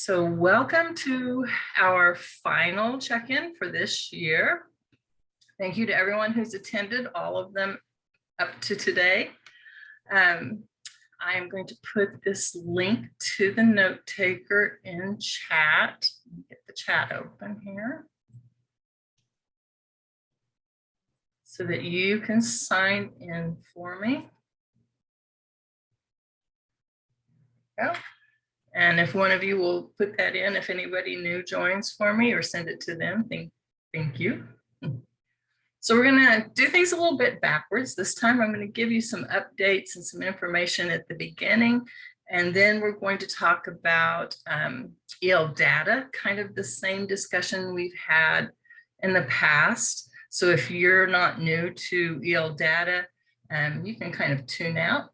So welcome to our final check-in for this year. Thank you to everyone who's attended, all of them up to today. I am going to put this link to the note taker in chat. Get the chat open here so that you can sign in for me. There we go. And if one of you will put that in, if anybody new joins for me, or send it to them, thank you. So we're going to do things a little bit backwards. This time I'm going to give you some updates and some information at the beginning, and then we're going to talk about ELD data, kind of the same discussion we've had in the past. So if you're not new to ELD data, you can kind of tune out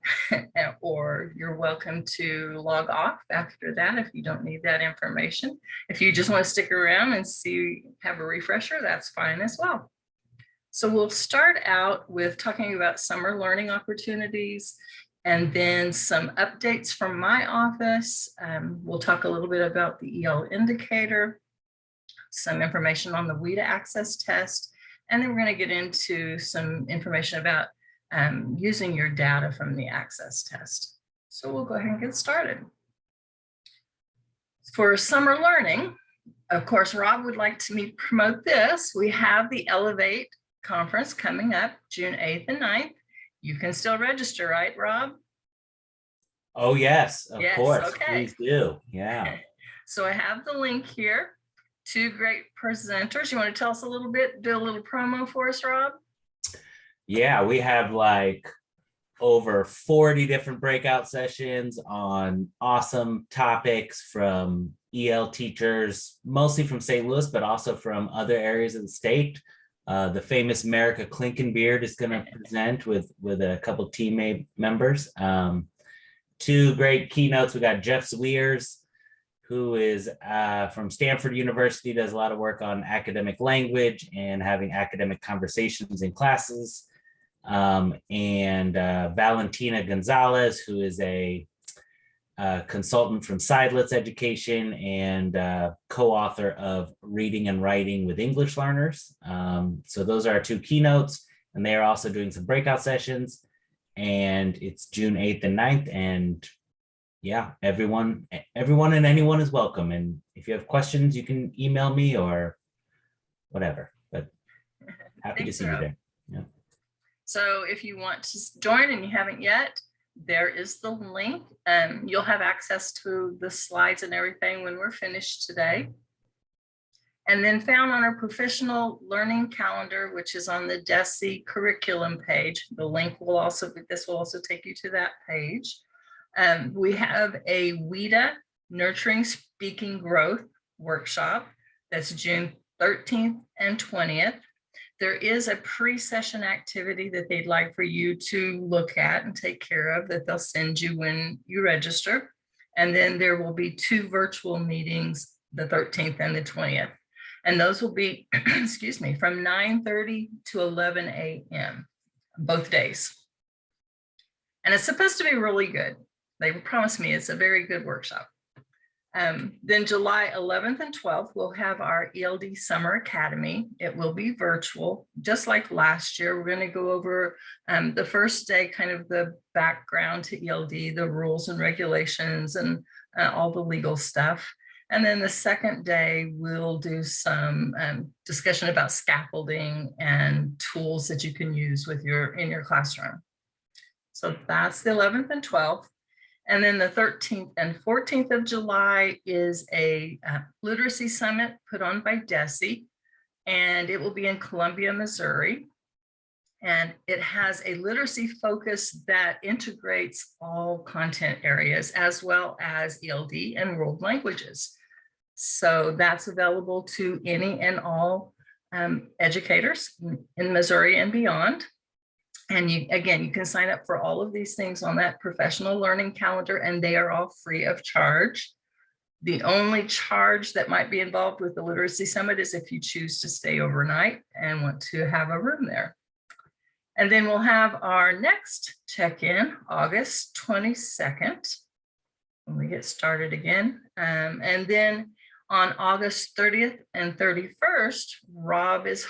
or you're welcome to log off after that if you don't need that information. If you just want to stick around and have a refresher, that's fine as well. So we'll start out with talking about summer learning opportunities and then some updates from my office. We'll talk a little bit about the EL indicator, some information on the WIDA access test, and then we're going to get into some information about using your data from the access test. So we'll go ahead and get started. For summer learning, of course, Rob would like me to promote this. We have the Elevate conference coming up June 8th and 9th. You can still register, right, Rob? Oh, yes, of course. Okay. Please do. Yeah. So I have the link here. Two great presenters. You want to tell us a little bit, do a little promo for us, Rob? Yeah, we have like over 40 different breakout sessions on awesome topics from EL teachers, mostly from St. Louis, but also from other areas of the state. The famous America Klinkenbeard is going to present with a couple teammate members. Two great keynotes. We got Jeff Sweers, who is from Stanford University, does a lot of work on academic language and having academic conversations in classes. And Valentina Gonzalez, who is a consultant from Sidelets Education and co-author of Reading and Writing with English Learners. So those are our two keynotes, and they are also doing some breakout sessions, and it's June 8th and 9th. And yeah, everyone and anyone is welcome. And if you have questions, you can email me or whatever, but happy to see you there. Yeah. So if you want to join and you haven't yet, there is the link. You'll have access to the slides and everything when we're finished today. And then found on our professional learning calendar, which is on the DESE curriculum page, the link will also, this will also take you to that page. We have a WIDA Nurturing Speaking Growth workshop. That's June 13th and 20th. There is a pre-session activity that they'd like for you to look at and take care of that they'll send you when you register. And then there will be two virtual meetings, the 13th and the 20th. And those will be, excuse me, from 9:30 to 11 a.m. both days. And it's supposed to be really good. They promised me it's a very good workshop. Then July 11th and 12th, we'll have our ELD Summer Academy. It will be virtual, just like last year. We're going to go over the first day, kind of the background to ELD, the rules and regulations and all the legal stuff. And then the second day, we'll do some discussion about scaffolding and tools that you can use with in your classroom. So that's the 11th and 12th. And then the 13th and 14th of July is a literacy summit put on by DESE, and it will be in Columbia, Missouri. And it has a literacy focus that integrates all content areas as well as ELD and world languages. So that's available to any and all educators in Missouri and beyond. And you can sign up for all of these things on that professional learning calendar, and they are all free of charge. The only charge that might be involved with the Literacy Summit is if you choose to stay overnight and want to have a room there. And then we'll have our next check-in August 22nd. when we get started again. And then on August 30th and 31st, Rob is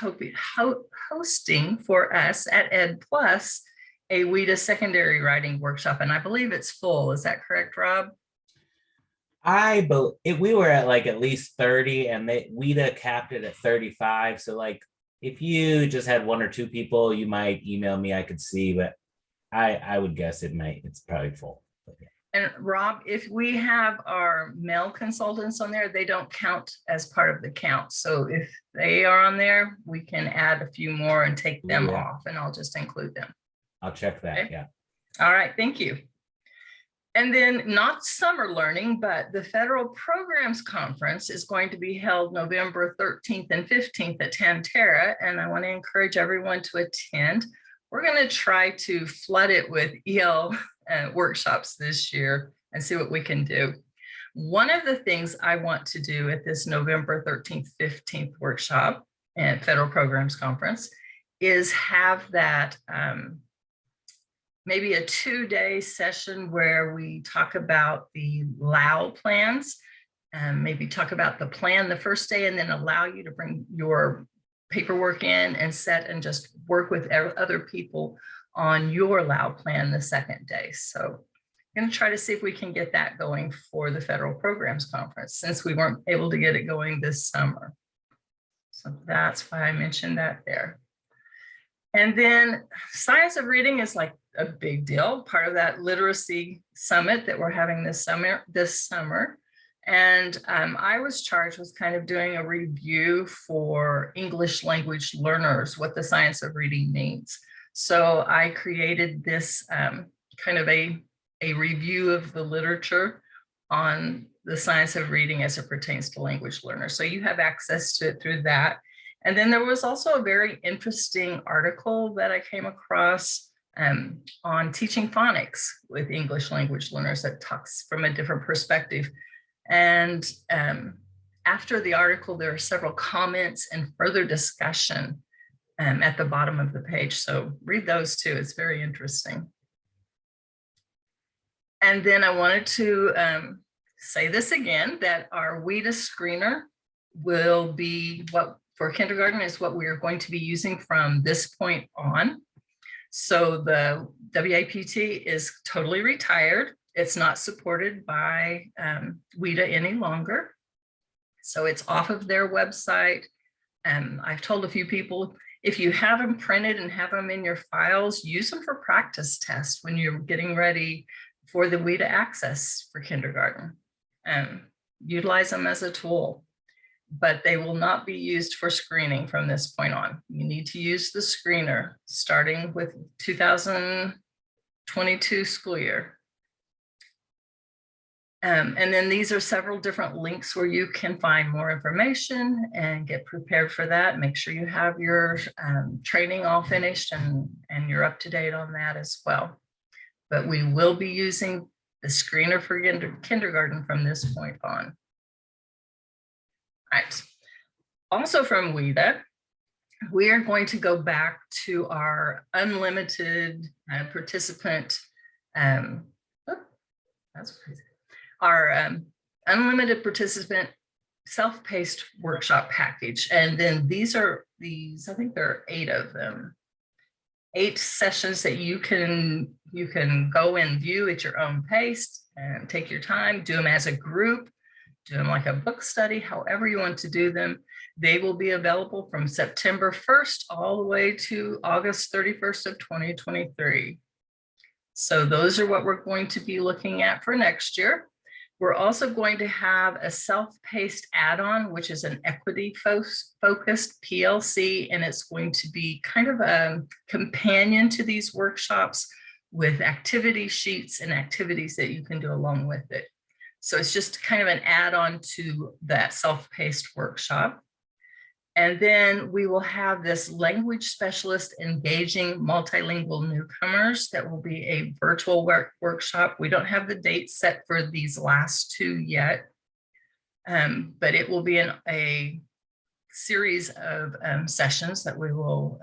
hosting for us at Ed Plus a WIDA secondary writing workshop, and I believe it's full. Is that correct, Rob? We were at like at least 30, and WIDA capped it at 35. So like if you just had one or two people, you might email me, I could see, but I would guess it's probably full. And Rob, if we have our male consultants on there, they don't count as part of the count. So if they are on there, we can add a few more and take them off, and I'll just include them. I'll check that. Okay. Yeah. All right. Thank you. And then not summer learning, but the Federal Programs Conference is going to be held November 13th and 15th at Tantera. And I want to encourage everyone to attend. We're going to try to flood it with EL workshops this year and see what we can do. One of the things I want to do at this November 13th, 15th workshop at Federal Programs Conference is have that maybe a 2-day session where we talk about the LAU plans, and maybe talk about the plan the first day, and then allow you to bring your paperwork in and set and just work with other people on your LAU plan the second day. So I'm going to try to see if we can get that going for the Federal Programs Conference, since we weren't able to get it going this summer. So that's why I mentioned that there. And then science of reading is like a big deal, part of that literacy summit that we're having this summer. And I was charged with kind of doing a review for English language learners, what the science of reading means. So I created this kind of a review of the literature on the science of reading as it pertains to language learners. So you have access to it through that. And then there was also a very interesting article that I came across on teaching phonics with English language learners that talks from a different perspective. And after the article, there are several comments and further discussion at the bottom of the page. So read those too, it's very interesting. And then I wanted to say this again, that our WIDA screener will be for kindergarten is what we are going to be using from this point on. So the WAPT is totally retired. It's not supported by WIDA any longer. So it's off of their website. I've told a few people, if you have them printed and have them in your files, use them for practice tests when you're getting ready for the WIDA access for kindergarten. Utilize them as a tool, but they will not be used for screening from this point on. You need to use the screener starting with 2022 school year. And then these are several different links where you can find more information and get prepared for that. Make sure you have your training all finished and you're up to date on that as well. But we will be using the screener for kindergarten from this point on. All right. Also from WIDA, we are going to go back to our unlimited participant, that's crazy. Our unlimited participant self-paced workshop package. And then these, I think there are 8 of them. 8 sessions that you can go and view at your own pace and take your time, do them as a group, do them like a book study, however you want to do them. They will be available from September 1st all the way to August 31st of 2023. So those are what we're going to be looking at for next year. We're also going to have a self-paced add-on, which is an equity-focused PLC, and it's going to be kind of a companion to these workshops with activity sheets and activities that you can do along with it. So it's just kind of an add-on to that self-paced workshop. And then we will have this language specialist engaging multilingual newcomers. That will be a virtual workshop. We don't have the date set for these last 2 yet, but it will be a series of sessions that we will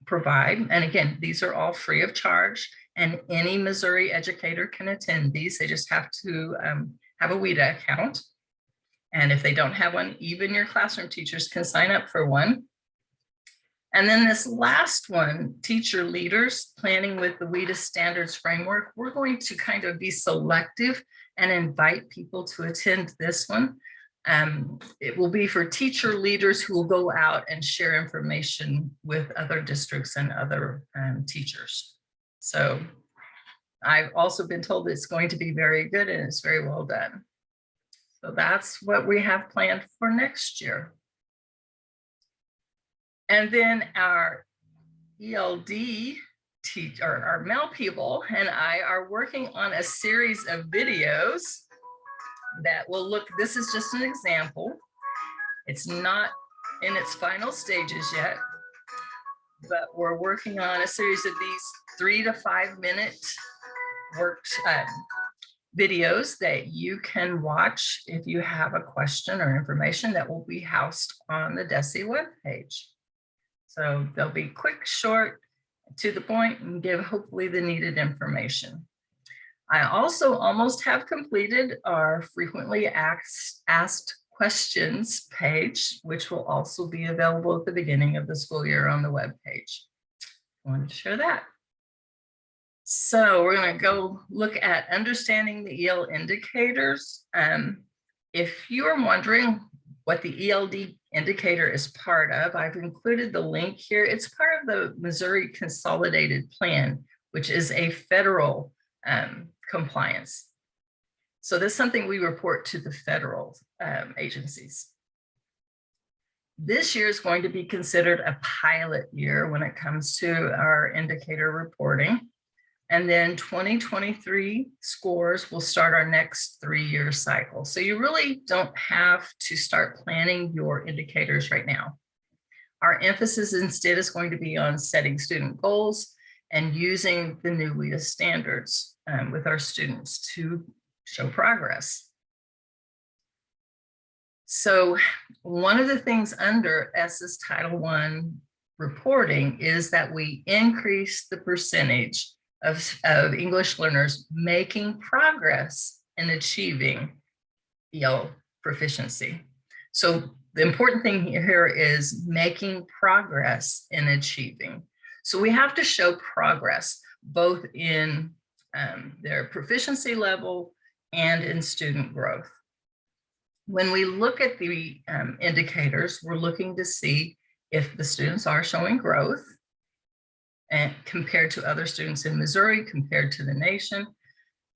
provide. And again, these are all free of charge. and any Missouri educator can attend these. They just have to have a WIDA account. And if they don't have one, even your classroom teachers can sign up for one. And then this last one, teacher leaders planning with the WIDA standards framework, we're going to kind of be selective and invite people to attend this one. It will be for teacher leaders who will go out and share information with other districts and other teachers. So I've also been told that it's going to be very good and it's very well done. So that's what we have planned for next year. And then our ELD our male people and I are working on a series of videos that will look, this is just an example. It's not in its final stages yet, but we're working on a series of these 3 to 5 minute videos that you can watch if you have a question or information that will be housed on the DESE webpage. So they'll be quick, short, to the point, and give hopefully the needed information. I also almost have completed our frequently asked questions page, which will also be available at the beginning of the school year on the webpage. I wanted to share that. So we're going to go look at understanding the EL indicators. If you're wondering what the ELD indicator is part of, I've included the link here. It's part of the Missouri Consolidated Plan, which is a federal compliance. So this is something we report to the federal agencies. This year is going to be considered a pilot year when it comes to our indicator reporting. And then 2023 scores will start our next 3-year cycle. So you really don't have to start planning your indicators right now. Our emphasis instead is going to be on setting student goals and using the new WIDA standards with our students to show progress. So one of the things under ESSA's Title I reporting is that we increase the percentage of English learners making progress in achieving EL proficiency. So the important thing here is making progress in achieving. So we have to show progress both in their proficiency level and in student growth. When we look at the indicators, we're looking to see if the students are showing growth and compared to other students in Missouri, compared to the nation,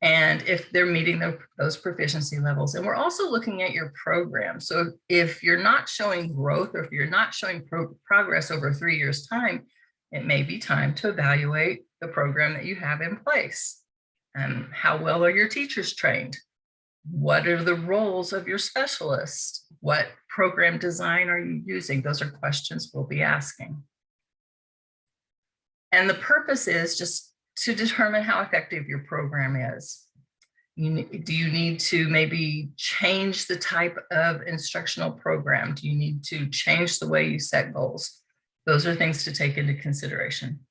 and if they're meeting those proficiency levels. And we're also looking at your program. So if you're not showing growth, or if you're not showing progress over 3 years' time, it may be time to evaluate the program that you have in place. How well are your teachers trained? What are the roles of your specialists? What program design are you using? Those are questions we'll be asking. And the purpose is just to determine how effective your program is. Do you need to maybe change the type of instructional program? Do you need to change the way you set goals? Those are things to take into consideration.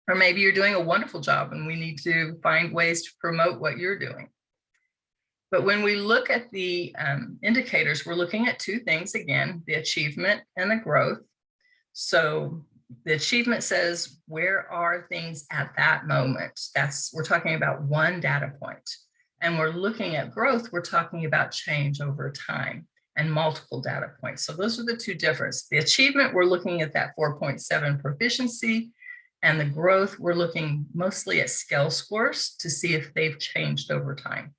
Or maybe you're doing a wonderful job and we need to find ways to promote what you're doing. But when we look at the indicators, we're looking at 2 things again, the achievement and the growth. So the achievement says, where are things at that moment? We're talking about 1 data point. And we're looking at growth, we're talking about change over time and multiple data points. So those are the 2 differences. The achievement, we're looking at that 4.7 proficiency, and the growth, we're looking mostly at scale scores to see if they've changed over time.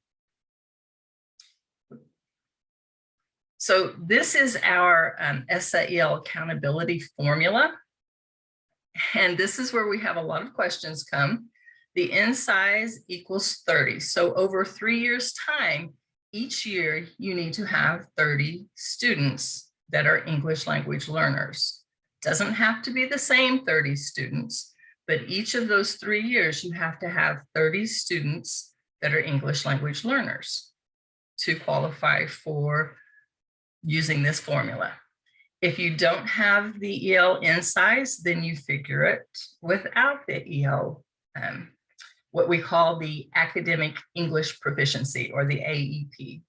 So this is our ESSA-EL accountability formula. And this is where we have a lot of questions come. The N size equals 30. So over 3 years' time, each year you need to have 30 students that are English language learners. Doesn't have to be the same 30 students, but each of those 3 years you have to have 30 students that are English language learners to qualify for using this formula. If you don't have the EL N size, then you figure it without the EL what we call the academic English proficiency, or the AEP.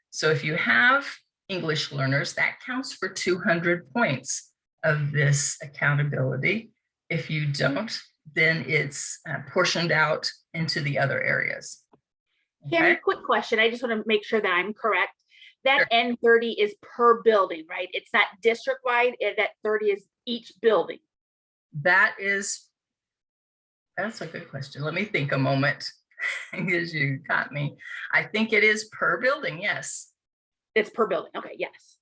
So if you have English learners, that counts for 200 points of this accountability. If you don't, then it's portioned out into the other areas. Carrie, Okay? quick question. I just want to make sure that I'm correct. That Sure. N30 is per building, right? It's not district-wide, that 30 is each building. That's a good question. Let me think a moment, because you got me. I think it is per building, yes. It's per building. Okay, yes.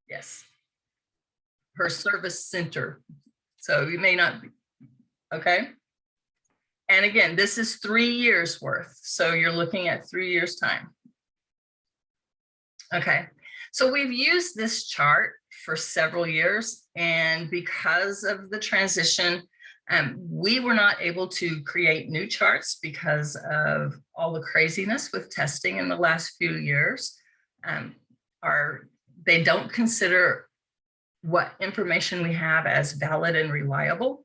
Yes. Per service center. So you may not be, okay? And again, this is 3 years worth. So you're looking at 3 years time. Okay, so we've used this chart for several years, and because of the transition, we were not able to create new charts because of all the craziness with testing in the last few years. They don't consider what information we have as valid and reliable,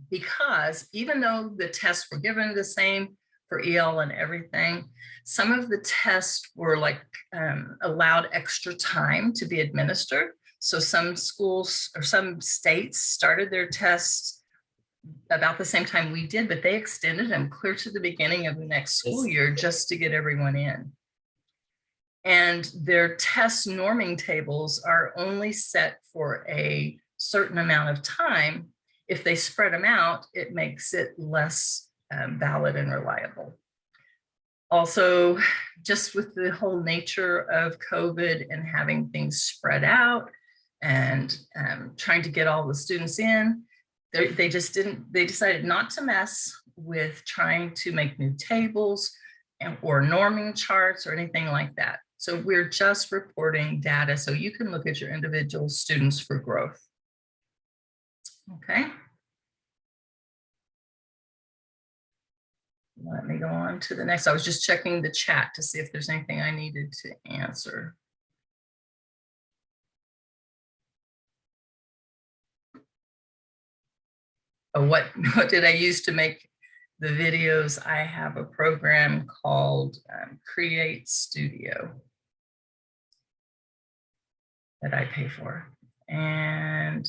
because even though the tests were given the same for EL and everything, some of the tests were like allowed extra time to be administered. So some schools or some states started their tests about the same time we did, but they extended them clear to the beginning of the next school year just to get everyone in. And their test norming tables are only set for a certain amount of time. If they spread them out, it makes it less valid and reliable. Also, just with the whole nature of COVID and having things spread out and trying to get all the students in, they decided not to mess with trying to make new tables or norming charts or anything like that. So we're just reporting data so you can look at your individual students for growth. Okay. Let me go on to the next. I was just checking the chat to see if there's anything I needed to answer. Oh, what did I use to make the videos? I have a program called Create Studio that I pay for. And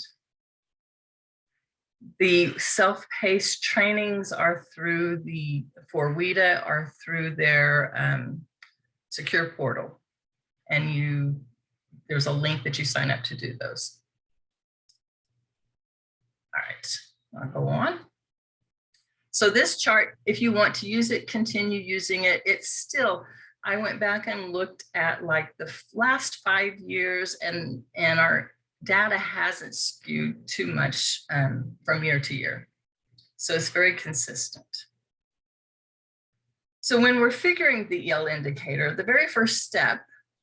the self-paced trainings are through for WIDA are through their secure portal. And there's a link that you sign up to do those. All right, I'll go on. So this chart, if you want to use it, continue using it. It's still, I went back and looked at like the last 5 years, and our data hasn't skewed too much from year to year. So it's very consistent. So when we're figuring the EL indicator, the very first step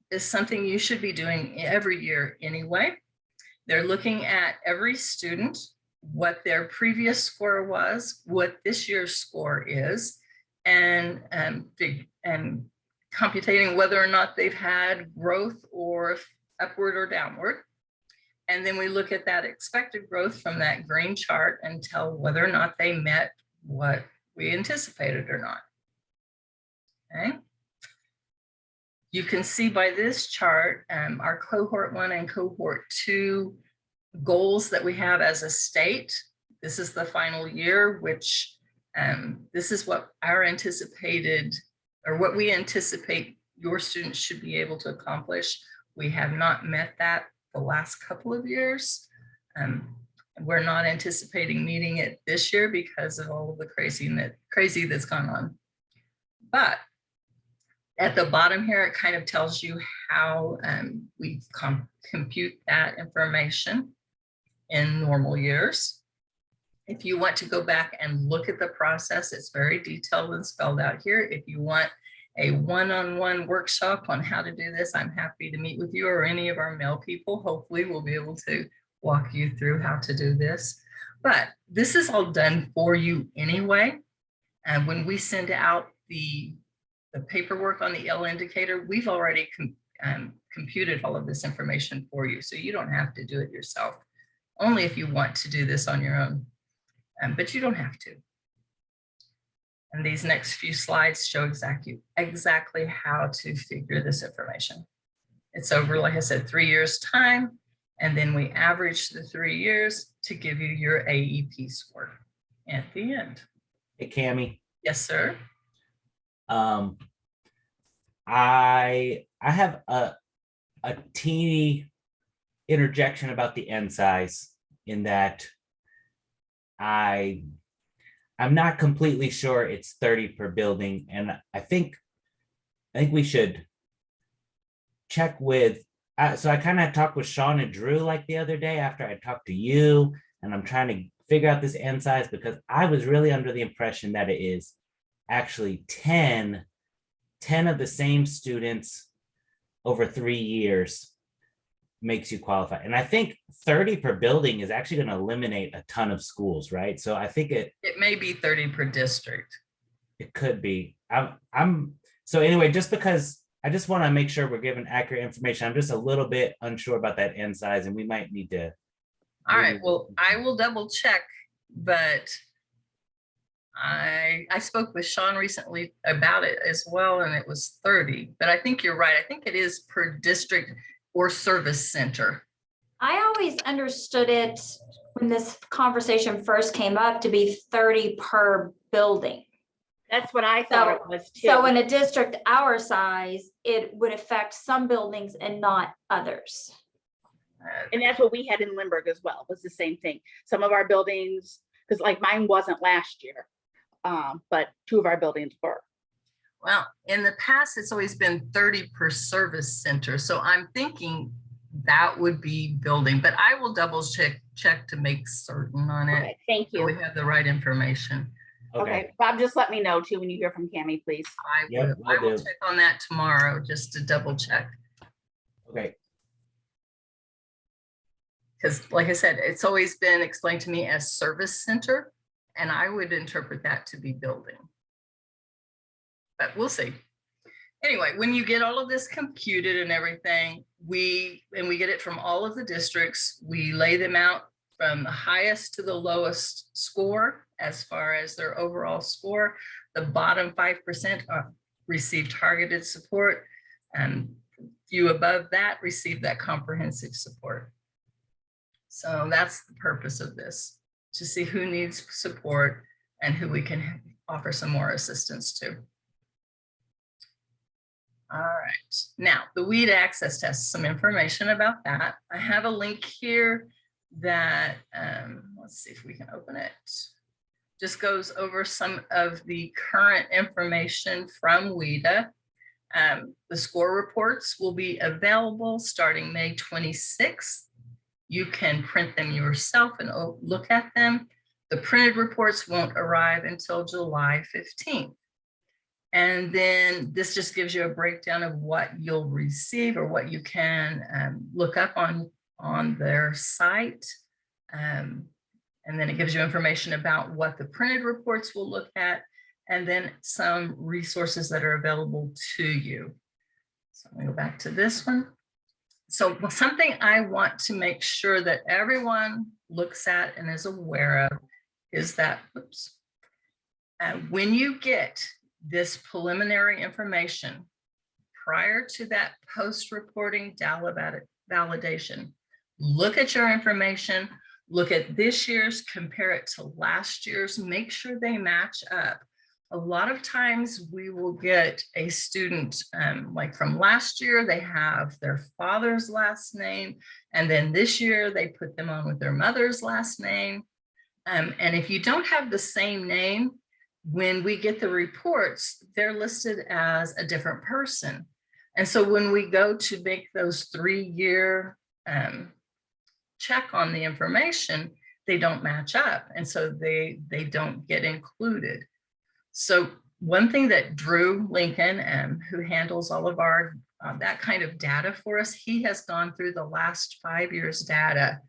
is something you should be doing every year anyway. They're looking at every student, what their previous score was, what this year's score is, and computing whether or not they've had growth or upward or downward. And then we look at that expected growth from that green chart and tell whether or not they met what we anticipated or not. Okay. You can see by this chart, our cohort 1 and cohort 2 goals that we have as a state. This is the final year, which this is what our anticipated, or what we anticipate your students should be able to accomplish. We have not met that the last couple of years. We're not anticipating meeting it this year because of all of the crazy that's gone on. But at the bottom here, it kind of tells you how we compute that information in normal years. If you want to go back and look at the process, it's very detailed and spelled out here. If you want a one-on-one workshop on how to do this, I'm happy to meet with you or any of our male people. Hopefully we'll be able to walk you through how to do this. But this is all done for you anyway. And when we send out the paperwork on the EL indicator, we've already computed all of this information for you. So you don't have to do it yourself, only if you want to do this on your own, but you don't have to. And these next few slides show exactly how to figure this information. It's over, like I said, 3 years time, and then we average the 3 years to give you your AEP score at the end. Hey, Cammie. Yes, sir. I have a teeny interjection about the N size, in that I'm not completely sure it's 30 per building, and I think we should check with. So I kind of talked with Sean and Drew like the other day after I talked to you, and I'm trying to figure out this N size, because I was really under the impression that it is actually 10 of the same students over 3 years makes you qualify. And I think 30 per building is actually going to eliminate a ton of schools, right? So I think it may be 30 per district. It could be. So anyway, just because I just want to make sure we're giving accurate information, I'm just a little bit unsure about that N size, and we might need to. All right, well, I will double check, but I spoke with Sean recently about it as well, and it was 30, but I think you're right. I think it is per district or service center. I always understood it when this conversation first came up to be 30 per building. That's what I thought it was too. So in a district our size, it would affect some buildings and not others. And that's what we had in Lindbergh as well, was the same thing. Some of our buildings, because like mine wasn't last year, but 2 of our buildings were. Well, in the past, it's always been 30 per service center. So I'm thinking that would be building, but I will double check to make certain on it. Okay, thank So we you. have the right information. Okay, Bob, just let me know too when you hear from Cammie, please. Yep, I will will do. check on that tomorrow just to double check. Okay. Because like I said, it's always been explained to me as service center, and I would interpret that to be building. But we'll see. Anyway, when you get all of this computed and everything, we get it from all of the districts. We lay them out from the highest to the lowest score as far as their overall score. The bottom 5% receive targeted support, and few above that receive that comprehensive support. So that's the purpose of this, to see who needs support and who we can offer some more assistance to. All right, now the weed access test, some information about that. I have a link here that, let's see if we can open it. Just goes over some of the current information from WEDA. The score reports will be available starting May 26th. You can print them yourself and look at them. The printed reports won't arrive until July 15th. And then this just gives you a breakdown of what you'll receive or what you can look up on their site. And then it gives you information about what the printed reports will look at, and then some resources that are available to you. So I'm going to go back to this one. So something I want to make sure that everyone looks at and is aware of is that, when you get this preliminary information prior to that post-reporting validation, look at your information, look at this year's, compare it to last year's, make sure they match up. A lot of times we will get a student, like from last year, they have their father's last name, and then this year they put them on with their mother's last name. And if you don't have the same name, when we get the reports, they're listed as a different person. And so when we go to make those 3-year check on the information, they don't match up. And so they don't get included. So one thing that Drew Lincoln, who handles all of our that kind of data for us, he has gone through the last 5 years data,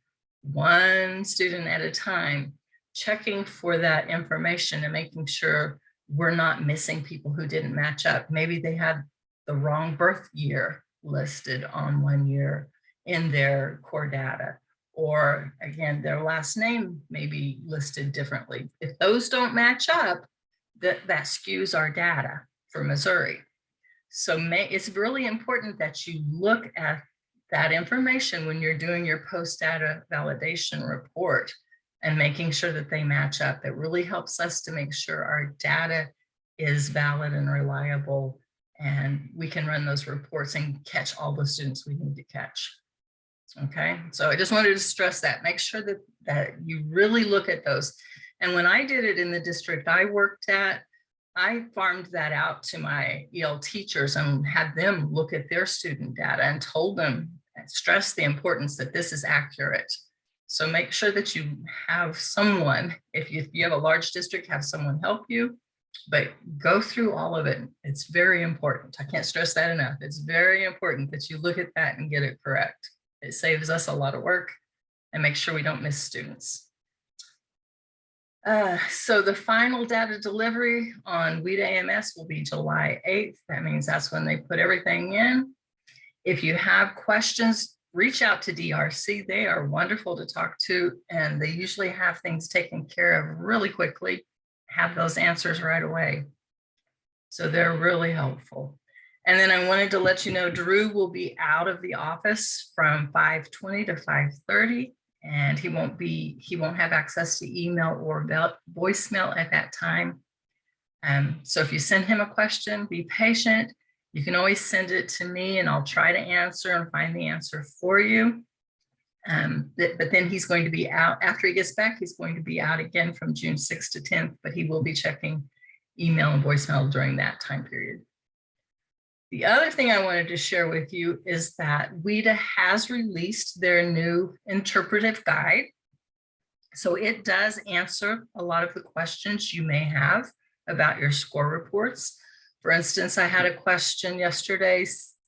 one student at a time, checking for that information and making sure we're not missing people who didn't match up. Maybe they had the wrong birth year listed on 1 year in their core data, or again, their last name may be listed differently. If those don't match up, that skews our data for Missouri. So it's really important that you look at that information when you're doing your post-data validation report and making sure that they match up. It really helps us to make sure our data is valid and reliable, and we can run those reports and catch all the students we need to catch. Okay, so I just wanted to stress that. Make sure that you really look at those. And when I did it in the district I worked at, I farmed that out to my ELD teachers and had them look at their student data and told them and stress the importance that this is accurate. So make sure that you have someone, if you have a large district, have someone help you, but go through all of it. It's very important. I can't stress that enough. It's very important that you look at that and get it correct. It saves us a lot of work and make sure we don't miss students. So the final data delivery on WIDA AMS will be July 8th. That means that's when they put everything in. If you have questions, reach out to DRC. They are wonderful to talk to, and they usually have things taken care of really quickly, have those answers right away. So they're really helpful. And then I wanted to let you know, Drew will be out of the office from 5:20 to 5:30. And he won't have access to email or voicemail at that time. So if you send him a question, be patient. You can always send it to me and I'll try to answer and find the answer for you. But then he's going to be out, after he gets back, he's going to be out again from June 6th to 10th, but he will be checking email and voicemail during that time period. The other thing I wanted to share with you is that WIDA has released their new interpretive guide. So it does answer a lot of the questions you may have about your score reports. For instance, I had a question yesterday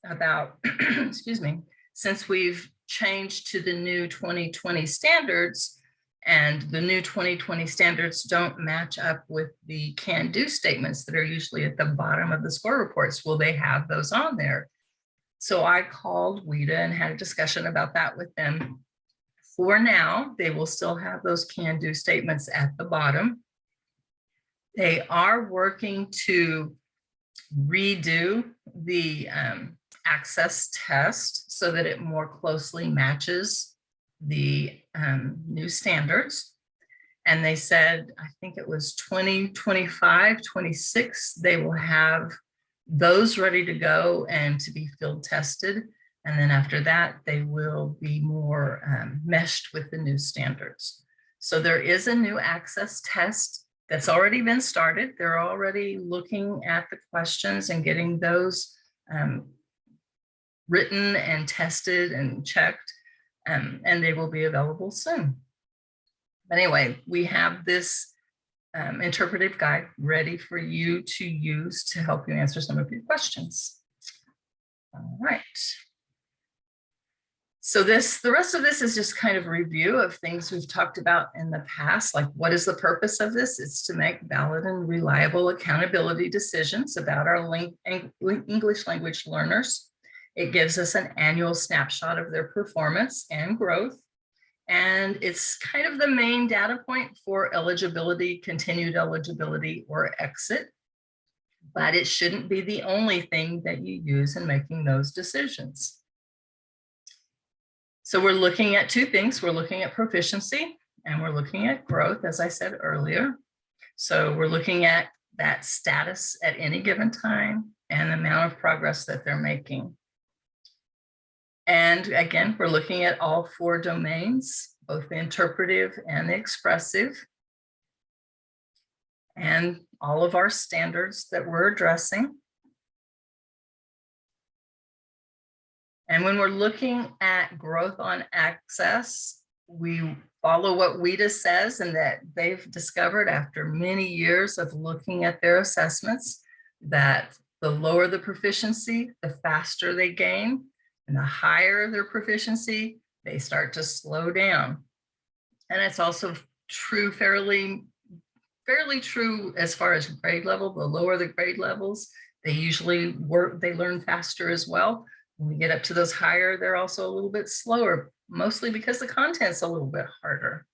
about, excuse me, since we've changed to the new 2020 standards, and the new 2020 standards don't match up with the can-do statements that are usually at the bottom of the score reports. Will they have those on there? So I called WIDA and had a discussion about that with them. For now, they will still have those can-do statements at the bottom. They are working to redo the access test so that it more closely matches the new standards. And they said, I think it was 2025, 26, they will have those ready to go and to be field tested. And then after that, they will be more meshed with the new standards. So there is a new access test that's already been started. They're already looking at the questions and getting those written and tested and checked. And they will be available soon. But anyway, we have this interpretive guide ready for you to use to help you answer some of your questions. All right. So the rest of this is just kind of a review of things we've talked about in the past, like what is the purpose of this? It's to make valid and reliable accountability decisions about our English language learners. It gives us an annual snapshot of their performance and growth. And it's kind of the main data point for eligibility, continued eligibility, or exit. But it shouldn't be the only thing that you use in making those decisions. So we're looking at two things. We're looking at proficiency and we're looking at growth, as I said earlier. So we're looking at that status at any given time and the amount of progress that they're making. And again, we're looking at all four domains, both the interpretive and the expressive, and all of our standards that we're addressing. And when we're looking at growth on access, we follow what WIDA says, and that they've discovered after many years of looking at their assessments that the lower the proficiency, the faster they gain. And the higher their proficiency, they start to slow down. And it's also true, fairly true as far as grade level. The lower the grade levels, they learn faster as well. When we get up to those higher, they're also a little bit slower, mostly because the content's a little bit harder.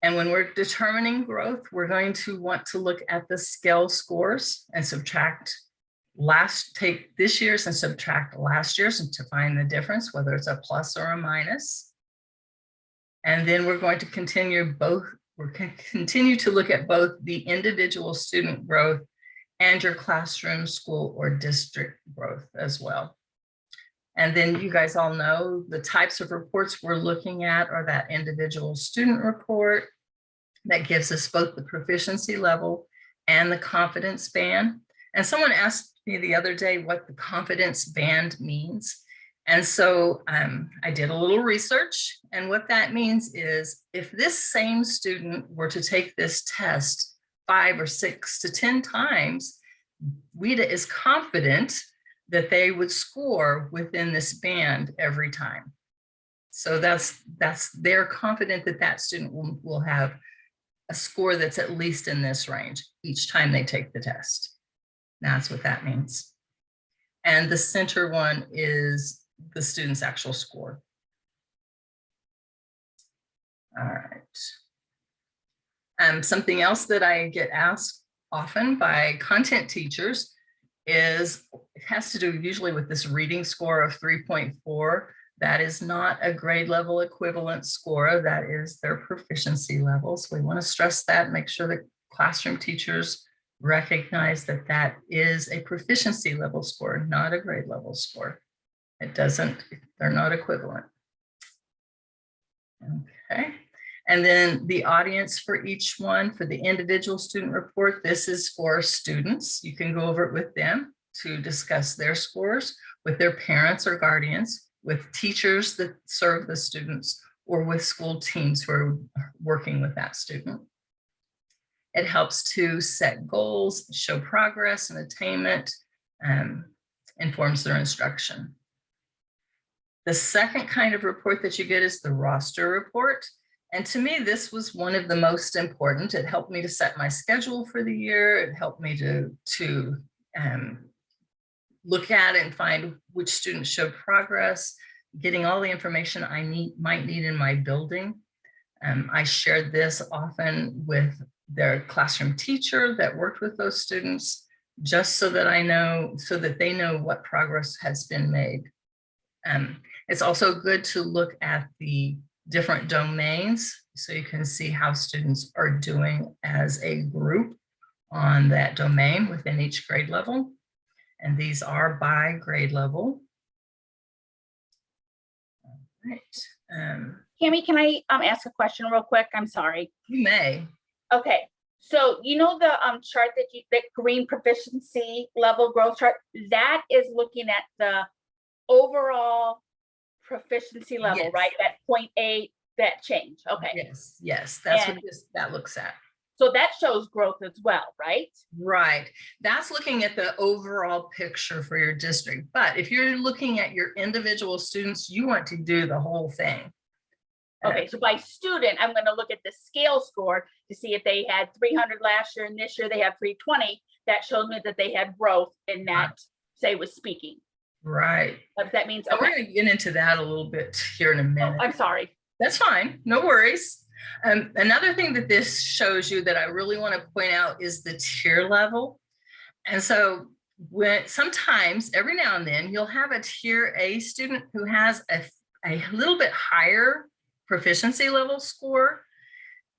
And when we're determining growth, we're going to want to look at the scale scores and take this year's and subtract last year's and to find the difference, whether it's a plus or a minus. And then we're going to continue to look at both the individual student growth and your classroom, school, or district growth as well. And then you guys all know the types of reports we're looking at are that individual student report that gives us both the proficiency level and the confidence band. And someone asked me the other day what the confidence band means. And so I did a little research, and what that means is if this same student were to take this test 5 or 6 to 10 times, WIDA is confident that they would score within this band every time. So they're confident that that student will have a score that's at least in this range each time they take the test. That's what that means. And the center one is the student's actual score. All right. Something else that I get asked often by content teachers is, it has to do usually with this reading score of 3.4. That is not a grade level equivalent score. That is their proficiency levels. We want to stress that, make sure that classroom teachers recognize that that is a proficiency level score, not a grade level score. They're not equivalent. Okay. And then the audience for each one, for the individual student report, this is for students. You can go over it with them to discuss their scores with their parents or guardians, with teachers that serve the students, or with school teams who are working with that student. It helps to set goals, show progress and attainment, informs their instruction. The second kind of report that you get is the roster report. And to me, this was one of the most important. It helped me to set my schedule for the year. It helped me to look at and find which students showed progress, getting all the information I might need in my building. I shared this often with their classroom teacher that worked with those students, just so that they know what progress has been made. It's also good to look at the different domains so you can see how students are doing as a group on that domain within each grade level. And these are by grade level. All right. Cami, can I ask a question real quick? I'm sorry. You may. Okay, so you know the chart that green proficiency level growth chart, that is looking at the overall proficiency level, Yes. right? That 0.8, that change. Okay. Yes, that's what that looks at. So that shows growth as well, right? Right. That's looking at the overall picture for your district. But if you're looking at your individual students, you want to do the whole thing. Okay, so by student, I'm going to look at the scale score to see if they had 300 last year and this year they have 320. That shows me that they had growth in that, say, with speaking. Right. But that means, We're going to get into that a little bit here in a minute. I'm sorry. That's fine. No worries. Another thing that this shows you that I really want to point out is the tier level. And so sometimes every now and then you'll have a tier A student who has a little bit higher proficiency level score.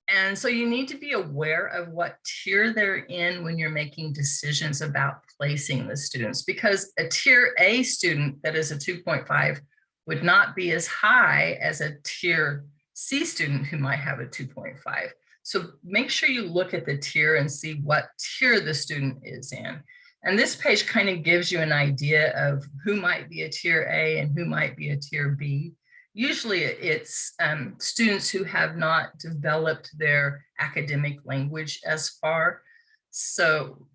And so you need to be aware of what tier they're in when you're making decisions about placing the students, because a tier A student that is a 2.5 would not be as high as a tier C student who might have a 2.5. So make sure you look at the tier and see what tier the student is in. And this page kind of gives you an idea of who might be a tier A and who might be a tier B. Usually it's students who have not developed their academic language as far. So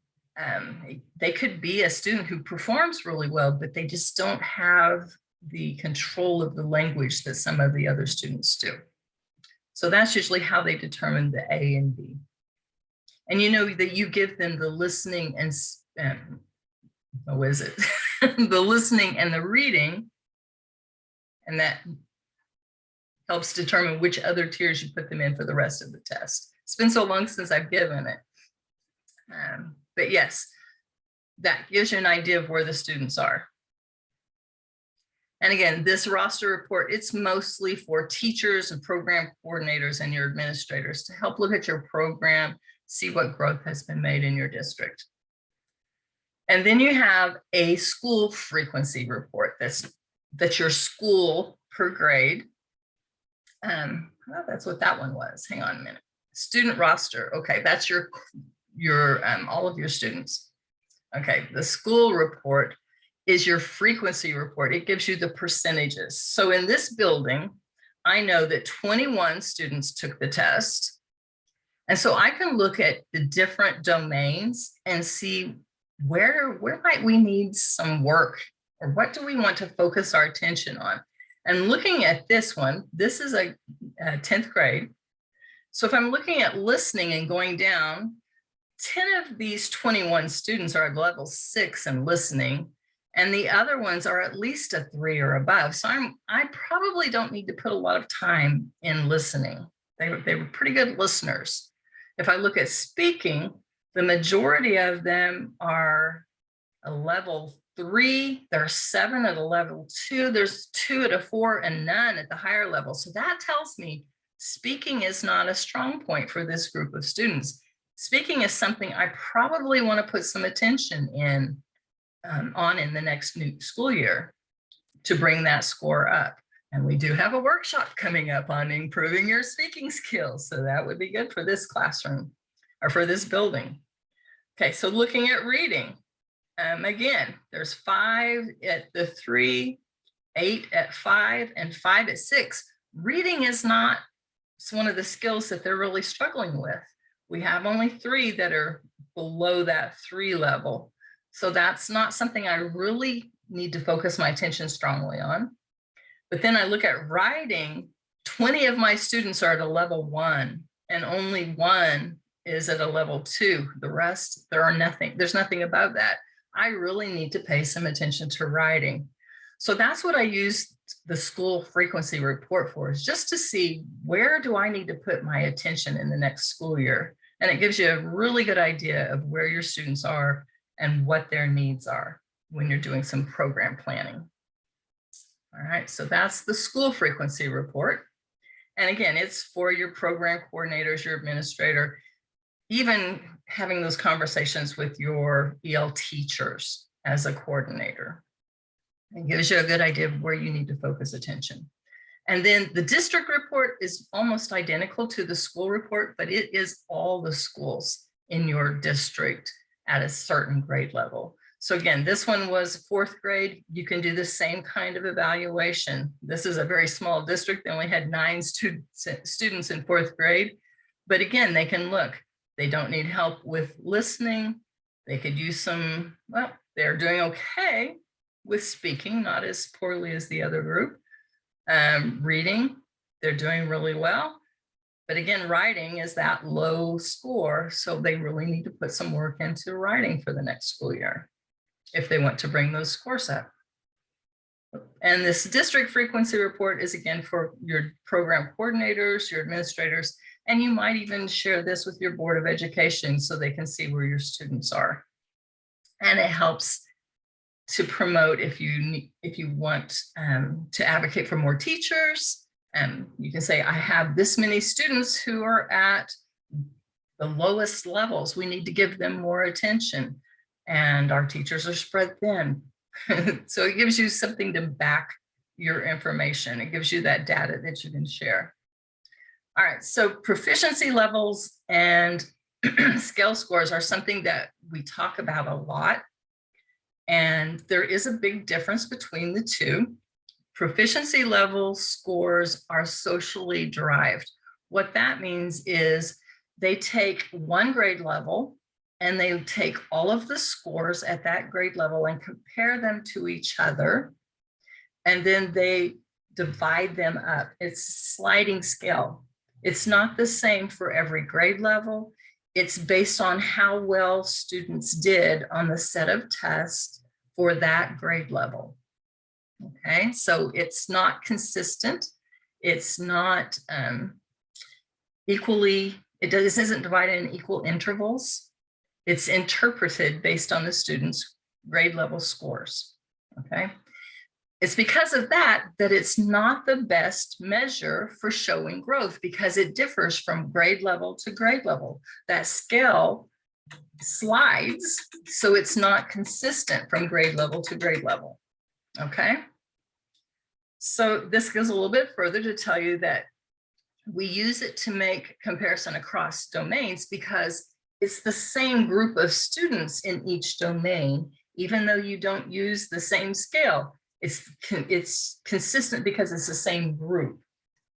they could be a student who performs really well, but they just don't have the control of the language that some of the other students do. So that's usually how they determine the A and B. And you know that you give them the listening and, what is it? The listening and the reading, and that helps determine which other tiers you put them in for the rest of the test. It's been so long since I've given it. But yes, that gives you an idea of where the students are. And again, this roster report, it's mostly for teachers and program coordinators and your administrators to help look at your program, see what growth has been made in your district. And then you have a school frequency report that's your school per grade. Well, that's what that one was. Hang on a minute. Student roster. Okay, that's your all of your students. Okay, the school report is your frequency report. It gives you the percentages. So in this building, I know that 21 students took the test. And so I can look at the different domains and see where might we need some work, or what do we want to focus our attention on? And looking at this one, this is a 10th grade. So if I'm looking at listening and going down, 10 of these 21 students are at level 6 in listening, and the other ones are at least a 3 or above. So I probably don't need to put a lot of time in listening. They were pretty good listeners. If I look at speaking, the majority of them are a level 3, there are 7 at a level 2, there's 2 at a 4, and none at the higher level. So that tells me speaking is not a strong point for this group of students. Speaking is something I probably want to put some attention in in the next new school year to bring that score up. And we do have a workshop coming up on improving your speaking skills. So that would be good for this classroom or for this building. Okay, so looking at reading, again, there's 5 at the 3, 8 at 5, and 5 at 6. Reading is not, it's one of the skills that they're really struggling with. We have only 3 that are below that 3 level. So that's not something I really need to focus my attention strongly on. But then I look at writing, 20 of my students are at a level 1, and only 1 is at a level 2. The rest, there's nothing above that. I really need to pay some attention to writing. So that's what I use the school frequency report for, is just to see where do I need to put my attention in the next school year. And it gives you a really good idea of where your students are and what their needs are when you're doing some program planning. All right, so that's the school frequency report. And again, it's for your program coordinators, your administrator, even having those conversations with your EL teachers as a coordinator. It gives you a good idea of where you need to focus attention. And then the district report is almost identical to the school report, but it is all the schools in your district at a certain grade level. So again, this one was 4th grade. You can do the same kind of evaluation. This is a very small district. They only had 9 students in 4th grade. But again, they can look. They don't need help with listening. They could use some, well, they're doing okay with speaking, not as poorly as the other group. Reading, they're doing really well. But again, writing is that low score. So they really need to put some work into writing for the next school year if they want to bring those scores up. And this district frequency report is again for your program coordinators, your administrators, and you might even share this with your Board of Education so they can see where your students are. And it helps to promote if you want to advocate for more teachers. You can say, I have this many students who are at the lowest levels. We need to give them more attention. And our teachers are spread thin. So it gives you something to back your information. It gives you that data that you can share. All right, so proficiency levels and scale scores are something that we talk about a lot. And there is a big difference between the two. Proficiency level scores are socially derived. What that means is they take one grade level and they take all of the scores at that grade level and compare them to each other. And then they divide them up. It's a sliding scale. It's not the same for every grade level. It's based on how well students did on the set of tests for that grade level. Okay, so it's not consistent. It's not equally, this isn't divided in equal intervals. It's interpreted based on the student's grade level scores, okay? It's because of that it's not the best measure for showing growth because it differs from grade level to grade level. That scale slides, so it's not consistent from grade level to grade level, okay? So this goes a little bit further to tell you that we use it to make comparison across domains because it's the same group of students in each domain, even though you don't use the same scale. It's consistent because it's the same group,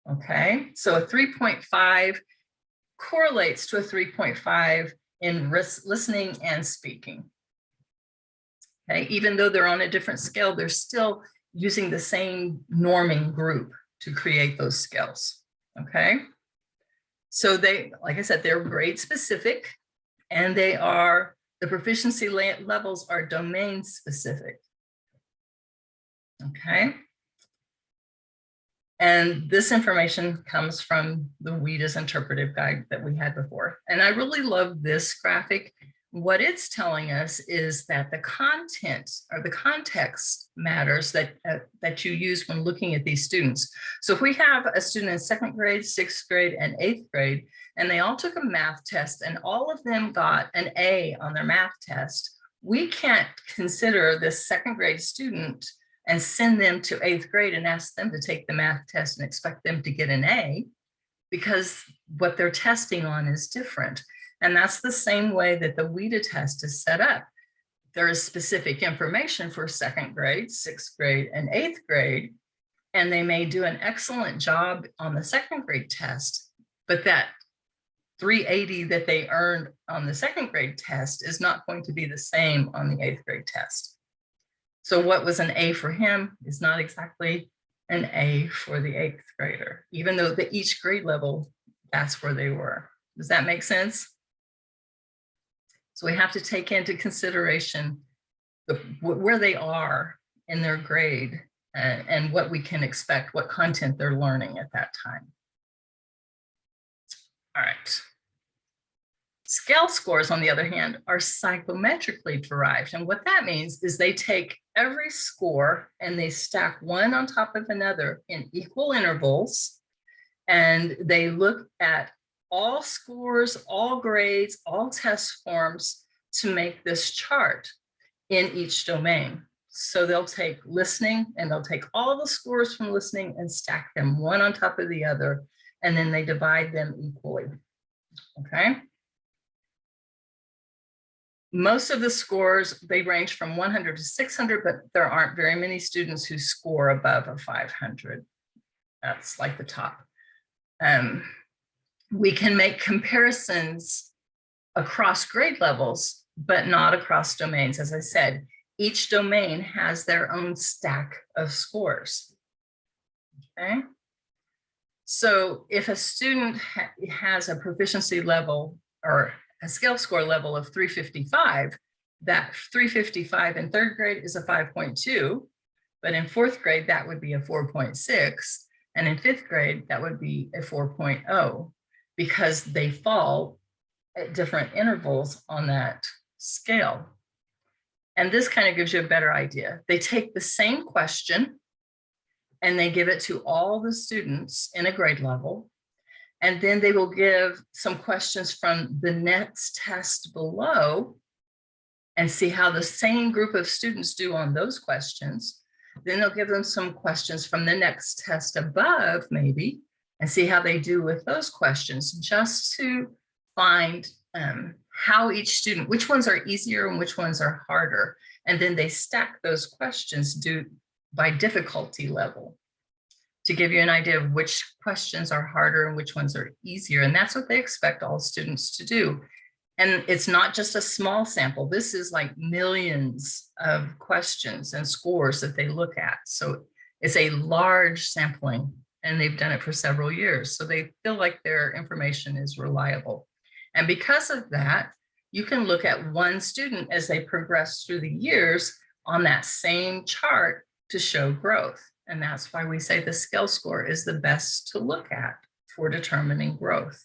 okay? So a 3.5 correlates to a 3.5 in listening and speaking, okay? Even though they're on a different scale, they're still using the same norming group to create those skills, okay? So they, like I said, they're grade specific and the proficiency levels are domain specific, okay? And this information comes from the WIDA's interpretive guide that we had before. And I really love this graphic. What it's telling us is that the content or the context matters that you use when looking at these students. So if we have a student in 2nd grade, 6th grade, and 8th grade, and they all took a math test and all of them got an A on their math test, we can't consider this 2nd grade student and send them to 8th grade and ask them to take the math test and expect them to get an A because what they're testing on is different. And that's the same way that the WIDA test is set up. There is specific information for 2nd grade, 6th grade, and 8th grade, and they may do an excellent job on the 2nd grade test, but that 380 that they earned on the 2nd grade test is not going to be the same on the 8th grade test. So what was an A for him is not exactly an A for the 8th grader, even though each grade level, that's where they were. Does that make sense? So we have to take into consideration where they are in their grade and what we can expect, what content they're learning at that time. All right. Scale scores, on the other hand, are psychometrically derived. And what that means is they take every score and they stack one on top of another in equal intervals. And they look at all scores, all grades, all test forms to make this chart in each domain. So they'll take listening and they'll take all the scores from listening and stack them one on top of the other, and then they divide them equally, okay? Most of the scores, they range from 100 to 600, but there aren't very many students who score above a 500. That's like the top. We can make comparisons across grade levels, but not across domains. As I said, each domain has their own stack of scores, okay? So if a student has a proficiency level or a scale score level of 355, that 355 in 3rd grade is a 5.2, but in 4th grade, that would be a 4.6, and in 5th grade, that would be a 4.0, because they fall at different intervals on that scale. And this kind of gives you a better idea. They take the same question and they give it to all the students in a grade level. And then they will give some questions from the next test below and see how the same group of students do on those questions. Then they'll give them some questions from the next test above, maybe, and see how they do with those questions, just to find how each student, which ones are easier and which ones are harder. And then they stack those questions by difficulty level to give you an idea of which questions are harder and which ones are easier. And that's what they expect all students to do. And it's not just a small sample. This is like millions of questions and scores that they look at. So it's a large sampling, and they've done it for several years. So they feel like their information is reliable. And because of that, you can look at one student as they progress through the years on that same chart to show growth. And that's why we say the scale score is the best to look at for determining growth.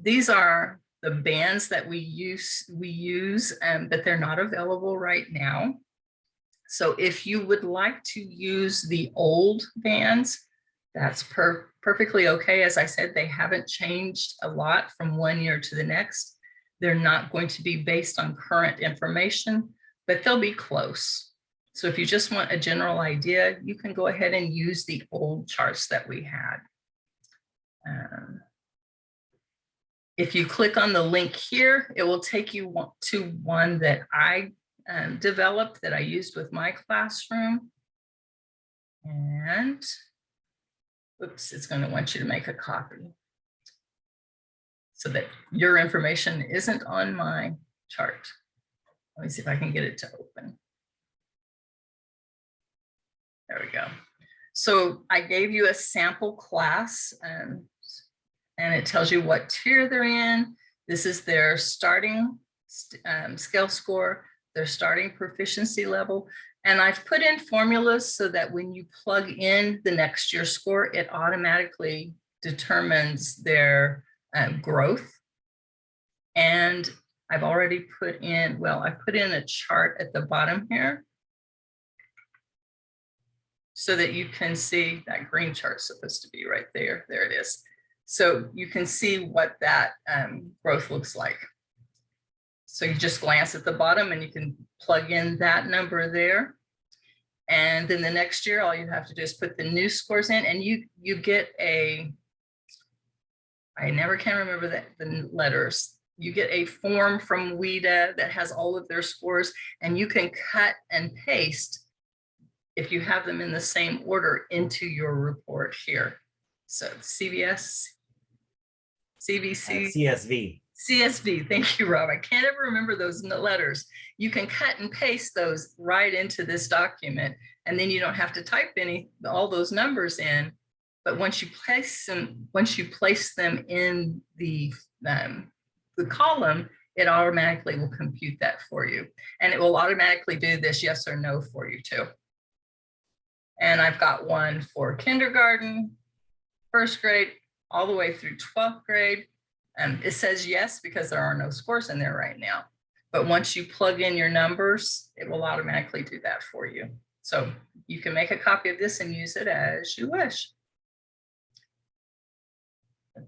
These are the bands that we use, but they're not available right now. So if you would like to use the old bands, that's perfectly okay. As I said, they haven't changed a lot from one year to the next. They're not going to be based on current information, but they'll be close. So if you just want a general idea, you can go ahead and use the old charts that we had. If you click on the link here, it will take you to one that I developed that I used with my classroom. And oops, it's going to want you to make a copy so that your information isn't on my chart. Let me see if I can get it to open. There we go. So I gave you a sample class and it tells you what tier they're in. This is their starting scale score, their starting proficiency level. And I've put in formulas so that when you plug in the next year's score, it automatically determines their growth. And I've already put in, well, I put in a chart at the bottom here so that you can see that green chart's supposed to be right there. There it is. So you can see what that growth looks like. So you just glance at the bottom and you can plug in that number there. And then the next year, all you have to do is put the new scores in and you get a, I never can remember the letters. You get a form from WIDA that has all of their scores and you can cut and paste if you have them in the same order into your report here. So CVS, CVC, CSV. CSV, thank you, Rob. I can't ever remember those letters. You can cut and paste those right into this document, and then you don't have to type all those numbers in. But once you place them in the column, it automatically will compute that for you. And it will automatically do this yes or no for you too. And I've got one for kindergarten, first grade, all the way through 12th grade. It says yes because there are no scores in there right now. But once you plug in your numbers, it will automatically do that for you. So you can make a copy of this and use it as you wish.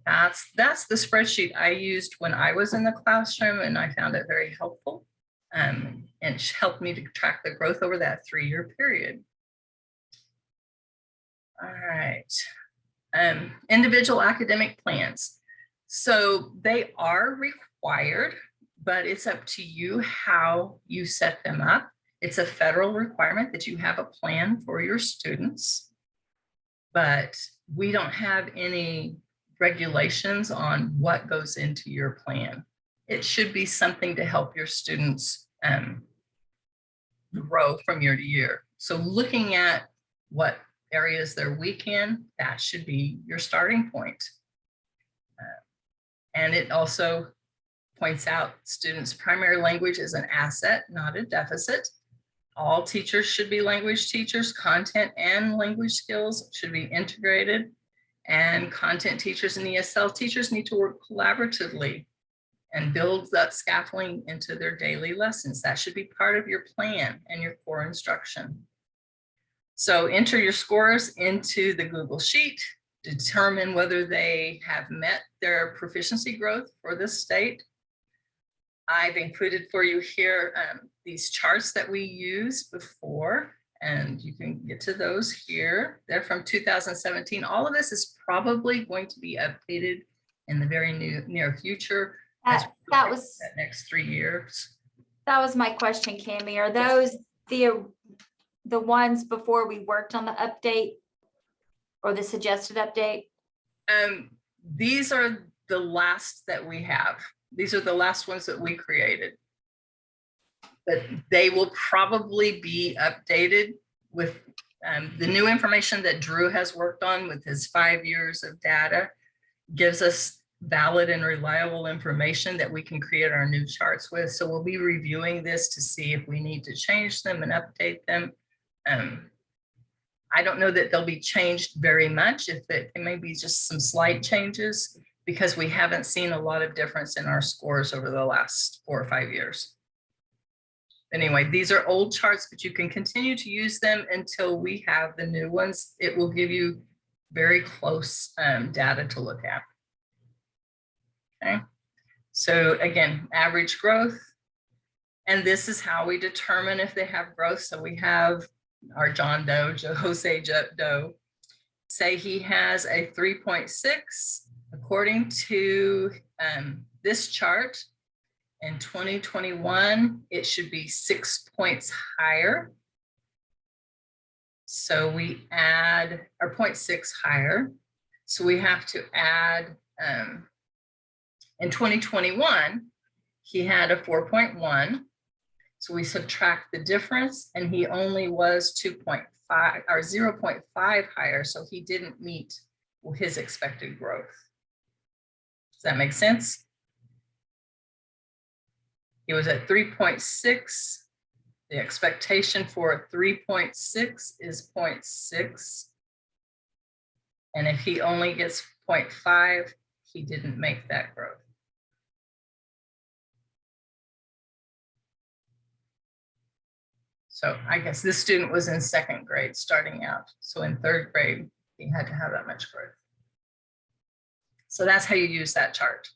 That's the spreadsheet I used when I was in the classroom, and I found it very helpful. And it helped me to track the growth over that 3-year period. All right. Individual academic plans. So they are required, but it's up to you how you set them up. It's a federal requirement that you have a plan for your students, but we don't have any regulations on what goes into your plan. It should be something to help your students grow from year to year. So looking at what areas they're weak in, that should be your starting point. And it also points out students' primary language is an asset, not a deficit. All teachers should be language teachers. Content and language skills should be integrated. And content teachers and ESL teachers need to work collaboratively and build that scaffolding into their daily lessons. That should be part of your plan and your core instruction. So enter your scores into the Google Sheet, determine whether they have met their proficiency growth for this state. I've included for you here these charts that we used before, and you can get to those here. They're from 2017. All of this is probably going to be updated in the very near future. That was that next 3 years. That was my question, Cammie. Are those the ones before we worked on the update or the suggested update? These are the last that we have. These are the last ones that we created. But they will probably be updated with the new information that Drew has worked on with his 5 years of data. Gives us valid and reliable information that we can create our new charts with. So we'll be reviewing this to see if we need to change them and update them. I don't know that they'll be changed very much. If it may be just some slight changes, because we haven't seen a lot of difference in our scores over the last 4 or 5 years. Anyway, these are old charts, but you can continue to use them until we have the new ones. It will give you very close data to look at. Okay, so again, average growth. And this is how we determine if they have growth. So we have our John Doe, Jose Doe, say he has a 3.6 according to this chart. In 2021, it should be 6 points higher. So we add our 0.6 higher. So we have to add, in 2021, he had a 4.1. So we subtract the difference and he only was 2.5 or 0.5 higher. So he didn't meet his expected growth. Does that make sense? He was at 3.6. The expectation for a 3.6 is 0.6. And if he only gets 0.5, he didn't make that growth. So I guess this student was in second grade starting out. So in third grade, he had to have that much growth. So that's how you use that chart.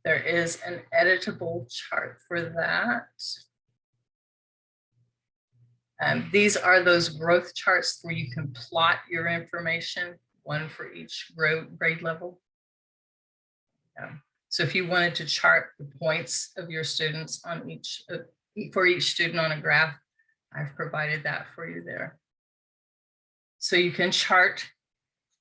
There is an editable chart for that. These are those growth charts where you can plot your information, one for each grade level. So if you wanted to chart the points of your students on for each student on a graph, I've provided that for you there. So you can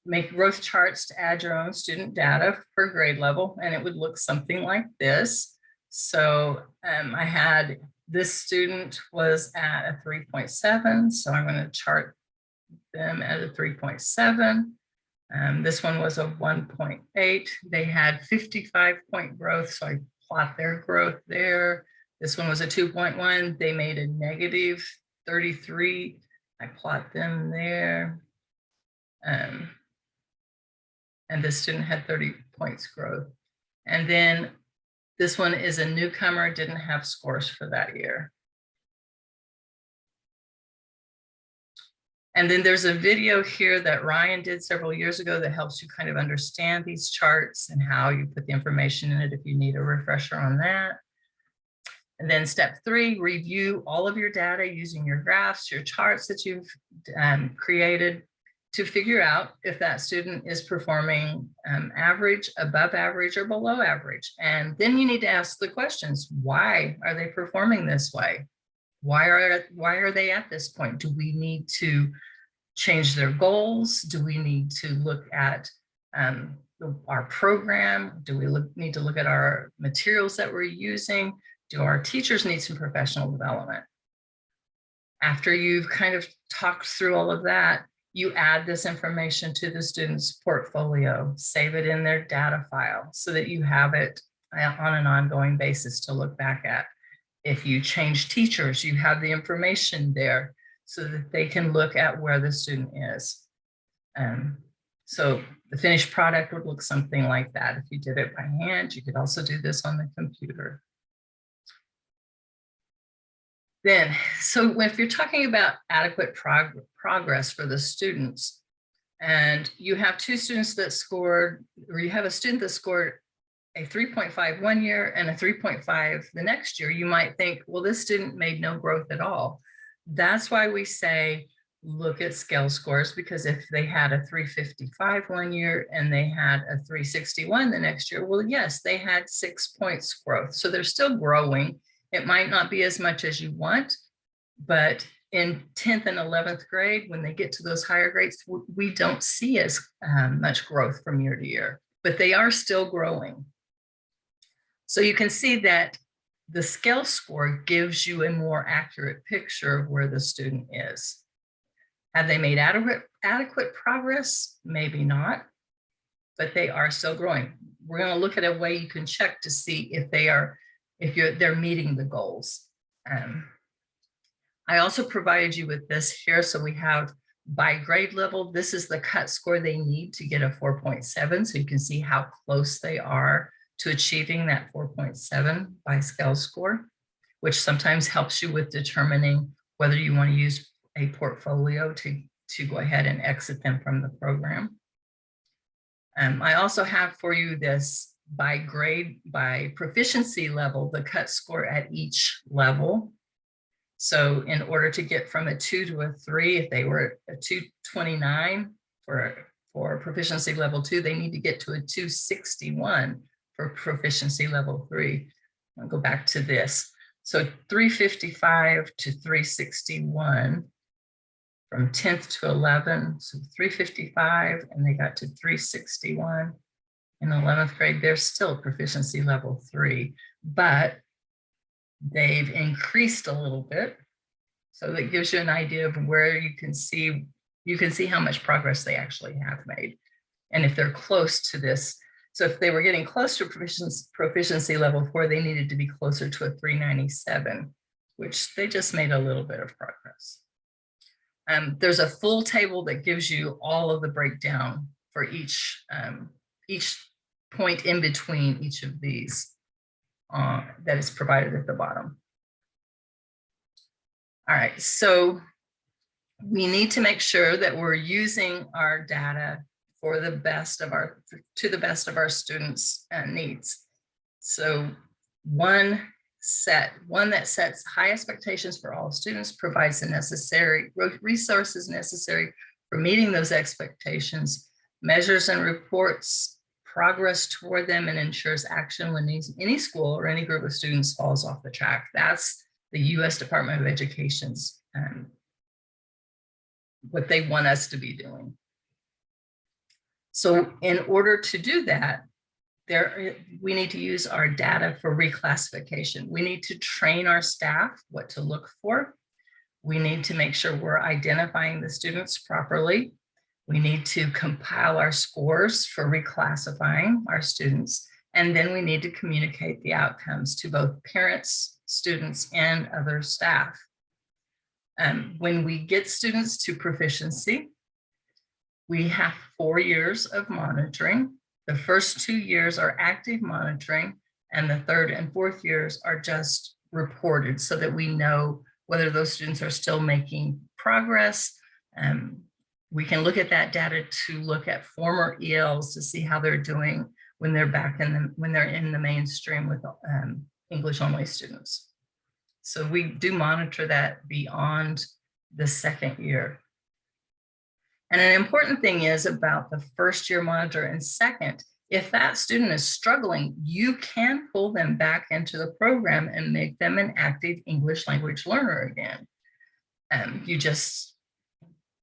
make growth charts to add your own student data per grade level, and it would look something like this. So I had this student was at a 3.7, so I'm going to chart them at a 3.7. This one was a 1.8. They had 55-point growth, so I plot their growth there. This one was a 2.1. They made a negative 33. I plot them there. And this student had 30 points growth. And then this one is a newcomer, didn't have scores for that year. And then there's a video here that Ryan did several years ago that helps you kind of understand these charts and how you put the information in it if you need a refresher on that. And then step 3, review all of your data using your graphs, your charts that you've created to figure out if that student is performing average, above average, or below average. And then you need to ask the questions, why are they performing this way? Why are they at this point? Do we need to change their goals? Do we need to look at our program? Do we need to look at our materials that we're using? Do our teachers need some professional development? After you've kind of talked through all of that, you add this information to the student's portfolio, save it in their data file so that you have it on an ongoing basis to look back at. If you change teachers, you have the information there so that they can look at where the student is. So the finished product would look something like that. If you did it by hand, you could also do this on the computer. Then, so if you're talking about adequate progress for the students, and you have two students that scored, or you have a student that scored a 3.5 one year and a 3.5 the next year, you might think, well, this student made no growth at all. That's why we say, look at scale scores, because if they had a 355 one year and they had a 361 the next year, well, yes, they had 6 points growth. So they're still growing. It might not be as much as you want, but in 10th and 11th grade, when they get to those higher grades, we don't see as much growth from year to year, but they are still growing. So you can see that the scale score gives you a more accurate picture of where the student is. Have they made adequate progress? Maybe not, but they are still growing. We're going to look at a way you can check to see if they're meeting the goals. I also provided you with this here. So we have by grade level, this is the cut score they need to get a 4.7. So you can see how close they are to achieving that 4.7 by scale score, which sometimes helps you with determining whether you want to use a portfolio to go ahead and exit them from the program. I also have for you this by grade, by proficiency level, the cut score at each level. So in order to get from a 2 to a 3, if they were a 229 for proficiency level 2, they need to get to a 261 for proficiency level 3. I'll go back to this. So 355 to 361 from 10th to 11, so 355, and they got to 361. In 11th grade, they're still proficiency level 3, but they've increased a little bit. So that gives you an idea of where you can see how much progress they actually have made. And if they're close to this, so if they were getting close to proficiency level 4, they needed to be closer to a 397, which they just made a little bit of progress. There's a full table that gives you all of the breakdown for each point in between each of these that is provided at the bottom. All right, so we need to make sure that we're using our data for the best of our students' needs. So one that sets high expectations for all students, provides the necessary resources necessary for meeting those expectations, measures and reports progress toward them, and ensures action when any school or any group of students falls off the track. That's the U.S. Department of Education's what they want us to be doing. So in order to do that, we need to use our data for reclassification. We need to train our staff what to look for. We need to make sure we're identifying the students properly. We need to compile our scores for reclassifying our students. And then we need to communicate the outcomes to both parents, students, and other staff. When we get students to proficiency, we have 4 years of monitoring. The first 2 years are active monitoring, and the third and fourth years are just reported so that we know whether those students are still making progress. We can look at that data to look at former ELs to see how they're doing when they're when they're in the mainstream with English only students. So we do monitor that beyond the second year. And an important thing is about the first year monitor and second, if that student is struggling, you can pull them back into the program and make them an active English language learner again. You just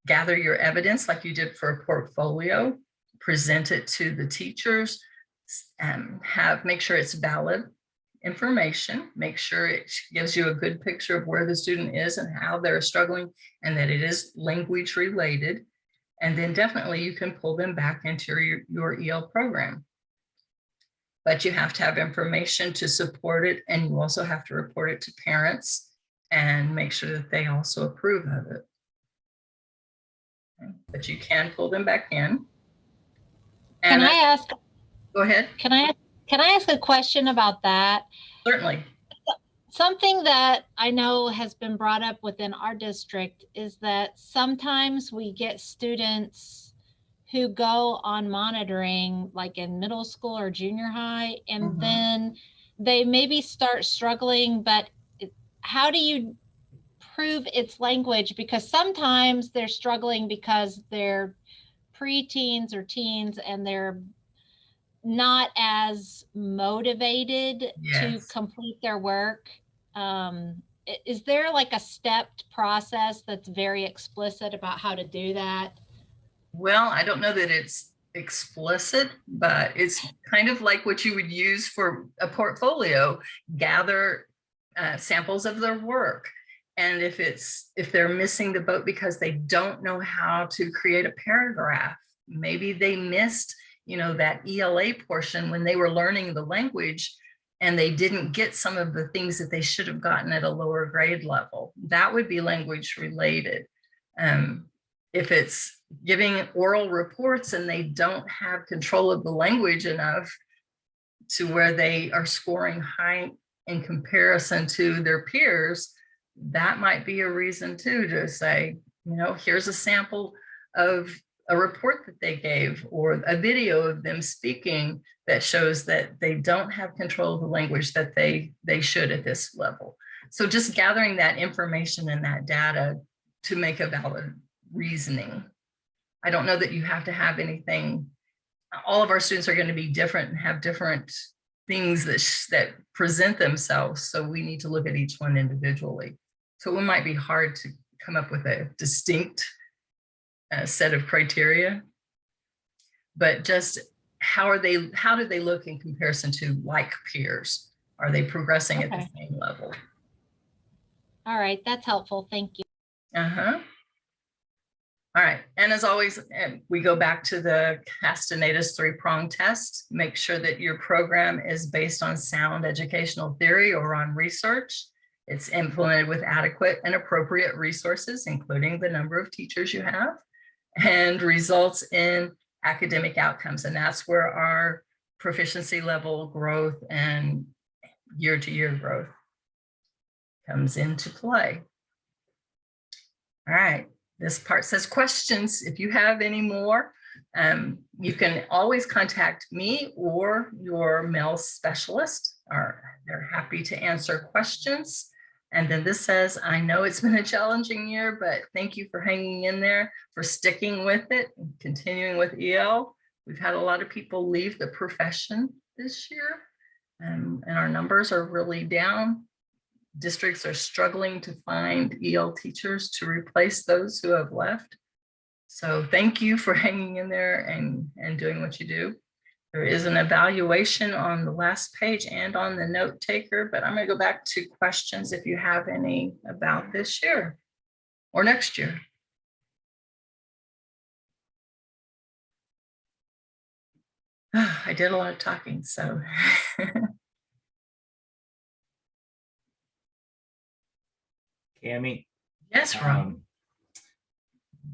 gather your evidence like you did for a portfolio, present it to the teachers, make sure it's valid information, make sure it gives you a good picture of where the student is and how they're struggling and that it is language related. And then definitely you can pull them back into your EL program. But you have to have information to support it, and you also have to report it to parents and make sure that they also approve of it. Okay. But you can pull them back in. And Can I ask? Go ahead. Can I ask a question about that? Certainly. Something that I know has been brought up within our district is that sometimes we get students who go on monitoring like in middle school or junior high, and then they maybe start struggling, but how do you prove it's language? Because sometimes they're struggling because they're preteens or teens and they're not as motivated to complete their work. Is there like a stepped process that's very explicit about how to do that? Well, I don't know that it's explicit, but it's kind of like what you would use for a portfolio, gather samples of their work. And if they're missing the boat because they don't know how to create a paragraph, maybe they missed, that ELA portion when they were learning the language, and they didn't get some of the things that they should have gotten at a lower grade level. That would be language related. If it's giving oral reports and they don't have control of the language enough to where they are scoring high in comparison to their peers, that might be a reason too to say, you know, here's a sample of a report that they gave or a video of them speaking that shows that they don't have control of the language that they should at this level. So just gathering that information and that data to make a valid reasoning. I don't know that you have to have anything. All of our students are going to be different and have different things that present themselves. So we need to look at each one individually. So it might be hard to come up with a distinct set of criteria, but just how do they look in comparison to like peers? Are they progressing at the same level? All right, that's helpful. Thank you. All right, and as always, we go back to the Castaneda's three-prong test. Make sure that your program is based on sound educational theory or on research. It's implemented with adequate and appropriate resources, including the number of teachers you have, and results in academic outcomes. And that's where our proficiency level growth and year-to-year growth comes into play. All right, this part says questions. If you have any more, you can always contact me or your MEL specialist. They're happy to answer questions. And then this says, I know it's been a challenging year, but thank you for hanging in there, for sticking with it, and continuing with EL. We've had a lot of people leave the profession this year, and our numbers are really down. Districts are struggling to find EL teachers to replace those who have left. So thank you for hanging in there and doing what you do. There is an evaluation on the last page and on the note taker, but I'm going to go back to questions if you have any about this year or next year. I did a lot of talking, so. Cami? Yes, Ron.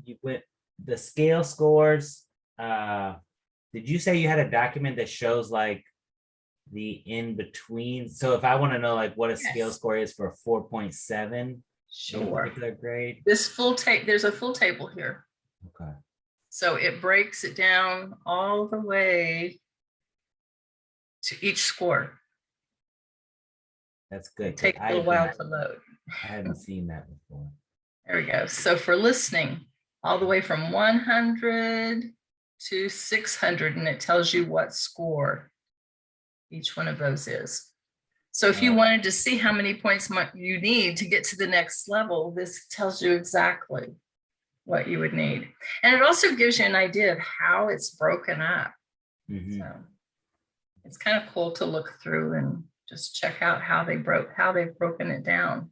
You went the scale scores. Did you say you had a document that shows like the in between? So if I want to know like what a scale score is for 4.7, sure, grade. This full tape, there's a full table here. Okay. So it breaks it down all the way to each score. That's good. It takes a little while to load. I hadn't seen that before. There we go. So for listening, all the way from 100 to 600, and it tells you what score each one of those is. So if you wanted to see how many points you need to get to the next level, this tells you exactly what you would need. And it also gives you an idea of how it's broken up. Mm-hmm. So it's kind of cool to look through and just check out how they've broken it down.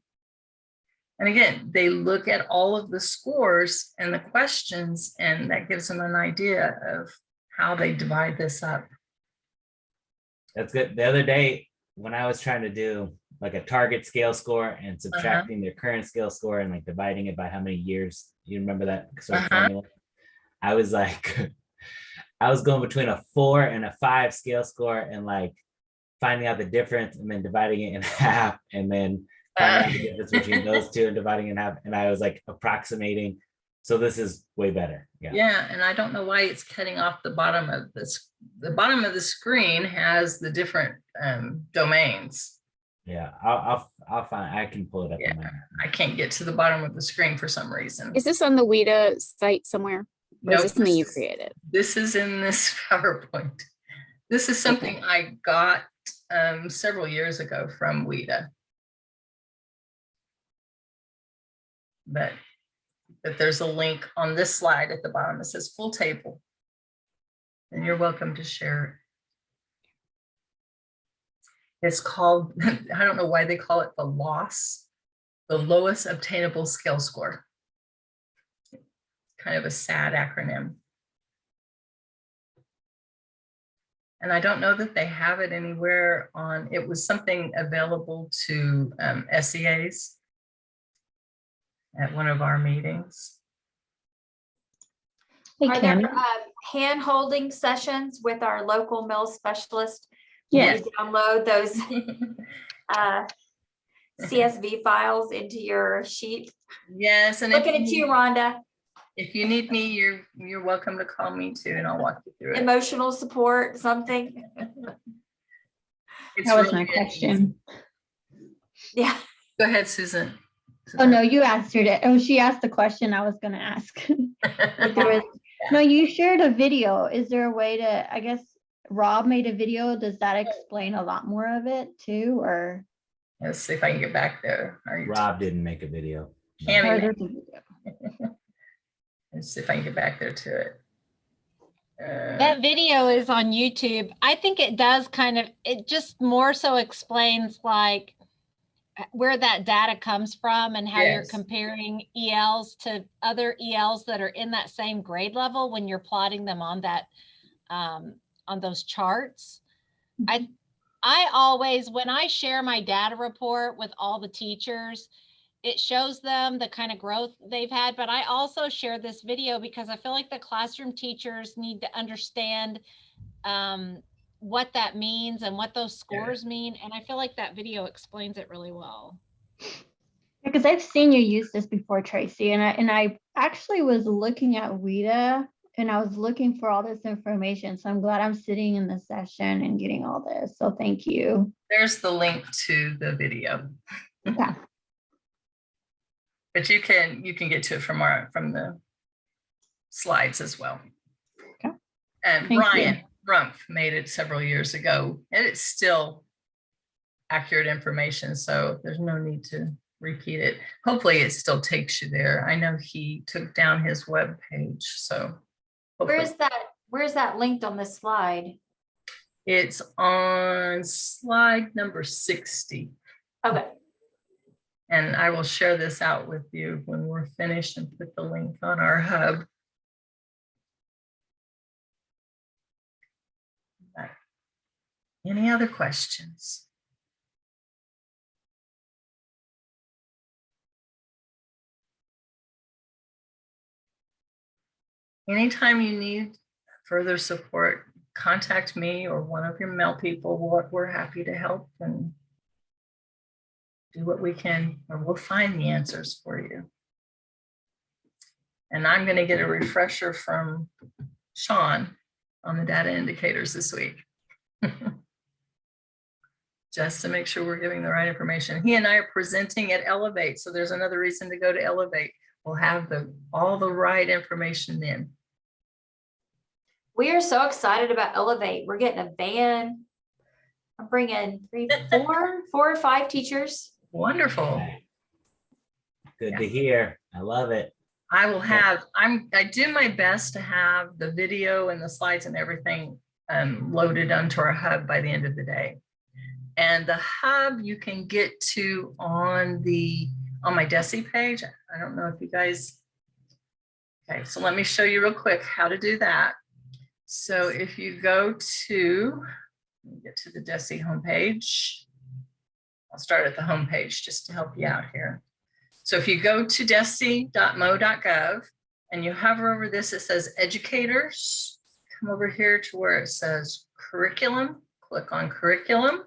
And again, they look at all of the scores and the questions, and that gives them an idea of how they divide this up. That's good. The other day, when I was trying to do like a target scale score and subtracting their current scale score and like dividing it by how many years, you remember that sort of formula? I was like, I was going between a 4 and a 5 scale score and like finding out the difference and then dividing it in half and then finding out the difference between those two and dividing it in half. And I was like approximating. So this is way better. Yeah. And I don't know why it's cutting off the bottom of this. The bottom of the screen has the different domains. Yeah, I'll find, I can pull it up. Yeah, I can't get to the bottom of the screen for some reason. Is this on the WIDA site somewhere? Or is this something you created? This is in this PowerPoint. This is something I got several years ago from WIDA. But there's a link on this slide at the bottom that says full table. And you're welcome to share it. It's called, I don't know why they call it the lowest obtainable scale score. Kind of a sad acronym. And I don't know that they have it anywhere on, it was something available to SEAs at one of our meetings. Hey, Are there Cami. hand holding sessions with our local mill specialist? Yeah. You download those CSV files into your sheet. Yes, and Looking at you, Rhonda. if you need me, you're welcome to call me too, and I'll walk you through it. Emotional support, something. It's That was really my good. question. Yeah. Go ahead, Susan. Oh, no, you answered it. Oh, she asked the question I was gonna ask. If there was- No, you shared a video. Is there a way to, I guess Rob made a video. Does that explain a lot more of it too, or? Let's see if I can get back there. Rob didn't make a video. No. Cammy, or there's a video? let's see if I can get back there to it. That video is on YouTube. I think it does it just more so explains like where that data comes from and how you're Yes. comparing ELs to other ELs that are in that same grade level when you're plotting them on that, on those charts. I always, when I share my data report with all the teachers, it shows them the kind of growth they've had, but I also share this video because I feel like the classroom teachers need to understand what that means and what those scores mean. And I feel like that video explains it really well. Because I've seen you use this before, Tracy, and I actually was looking at WIDA and I was looking for all this information. So I'm glad I'm sitting in the session and getting all this. So thank you. There's the link to the video. Okay. But you can get to it from the slides as well. Okay. And Thank Brian Rumpf made it several years ago, and it's still accurate information, so there's no need to repeat it. Hopefully it still takes you there. I know he took down his web page, so hopefully. Where's that linked on this slide? It's on slide number 60. Okay. And I will share this out with you when we're finished and put the link on our hub. Any other questions? Anytime you need further support, contact me or one of your mail people. We're happy to help and do what we can, or we'll find the answers for you. And I'm going to get a refresher from Sean on the data indicators this week. Just to make sure we're giving the right information. He and I are presenting at Elevate, so there's another reason to go to Elevate. We'll have all the right information then. We are so excited about Elevate. We're getting a van. I'm bringing four or five teachers. Wonderful. Good to hear. I love it. I will have, I do my best to have the video and the slides and everything loaded onto our hub by the end of the day. And the hub you can get to on my DESE page. I don't know if you guys, okay, so let me show you real quick how to do that. So if you go to, let me get to the DESE homepage. I'll start at the homepage just to help you out here. So if you go to dese.mo.gov and you hover over this, it says educators. Come over here to where it says curriculum. Click on curriculum.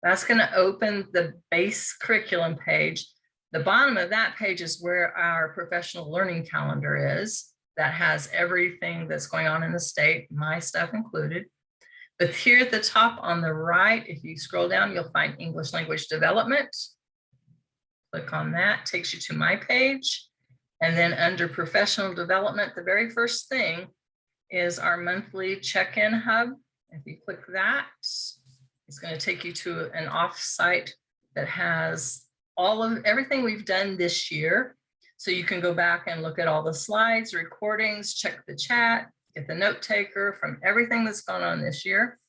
That's going to open the base curriculum page. The bottom of that page is where our professional learning calendar is. That has everything that's going on in the state, my stuff included. But here at the top on the right, if you scroll down, you'll find English language development. Click on that, takes you to my page. And then under professional development, the very first thing is our monthly check-in hub. If you click that, it's going to take you to an offsite that has everything we've done this year. So you can go back and look at all the slides, recordings, check the chat, get the note taker from everything that's gone on this year.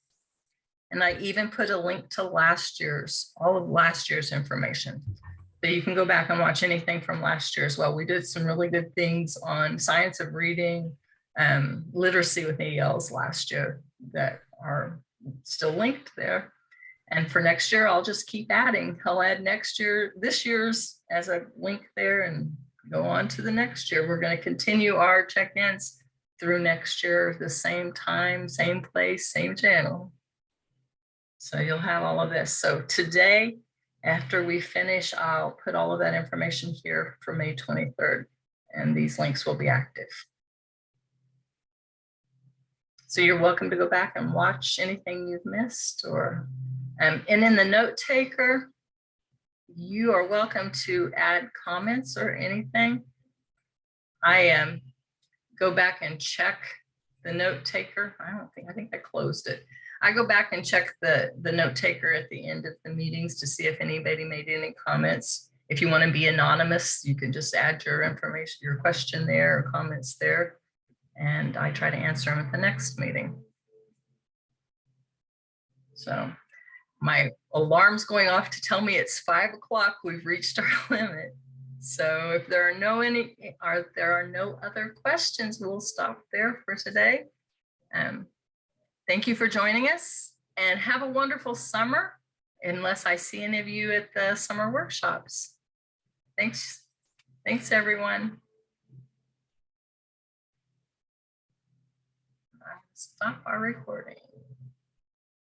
And I even put a link to all of last year's information. So you can go back and watch anything from last year as well. We did some really good things on science of reading, literacy with ELs last year. that are still linked there. And for next year, I'll just keep adding. I'll add this year's as a link there and go on to the next year. We're going to continue our check-ins through next year, the same time, same place, same channel. So you'll have all of this. So today, after we finish, I'll put all of that information here for May 23rd, and these links will be active. So you're welcome to go back and watch anything you've missed, or and in the note taker, you are welcome to add comments or anything. I go back and check the note taker. I think I closed it. I go back and check the note taker at the end of the meetings to see if anybody made any comments. If you want to be anonymous, you can just add your information, your question there or comments there. And I try to answer them at the next meeting. So my alarm's going off to tell me it's 5 o'clock. We've reached our limit. So if there are no other questions, we'll stop there for today. Thank you for joining us, and have a wonderful summer, unless I see any of you at the summer workshops. Thanks, everyone. Stop our recording.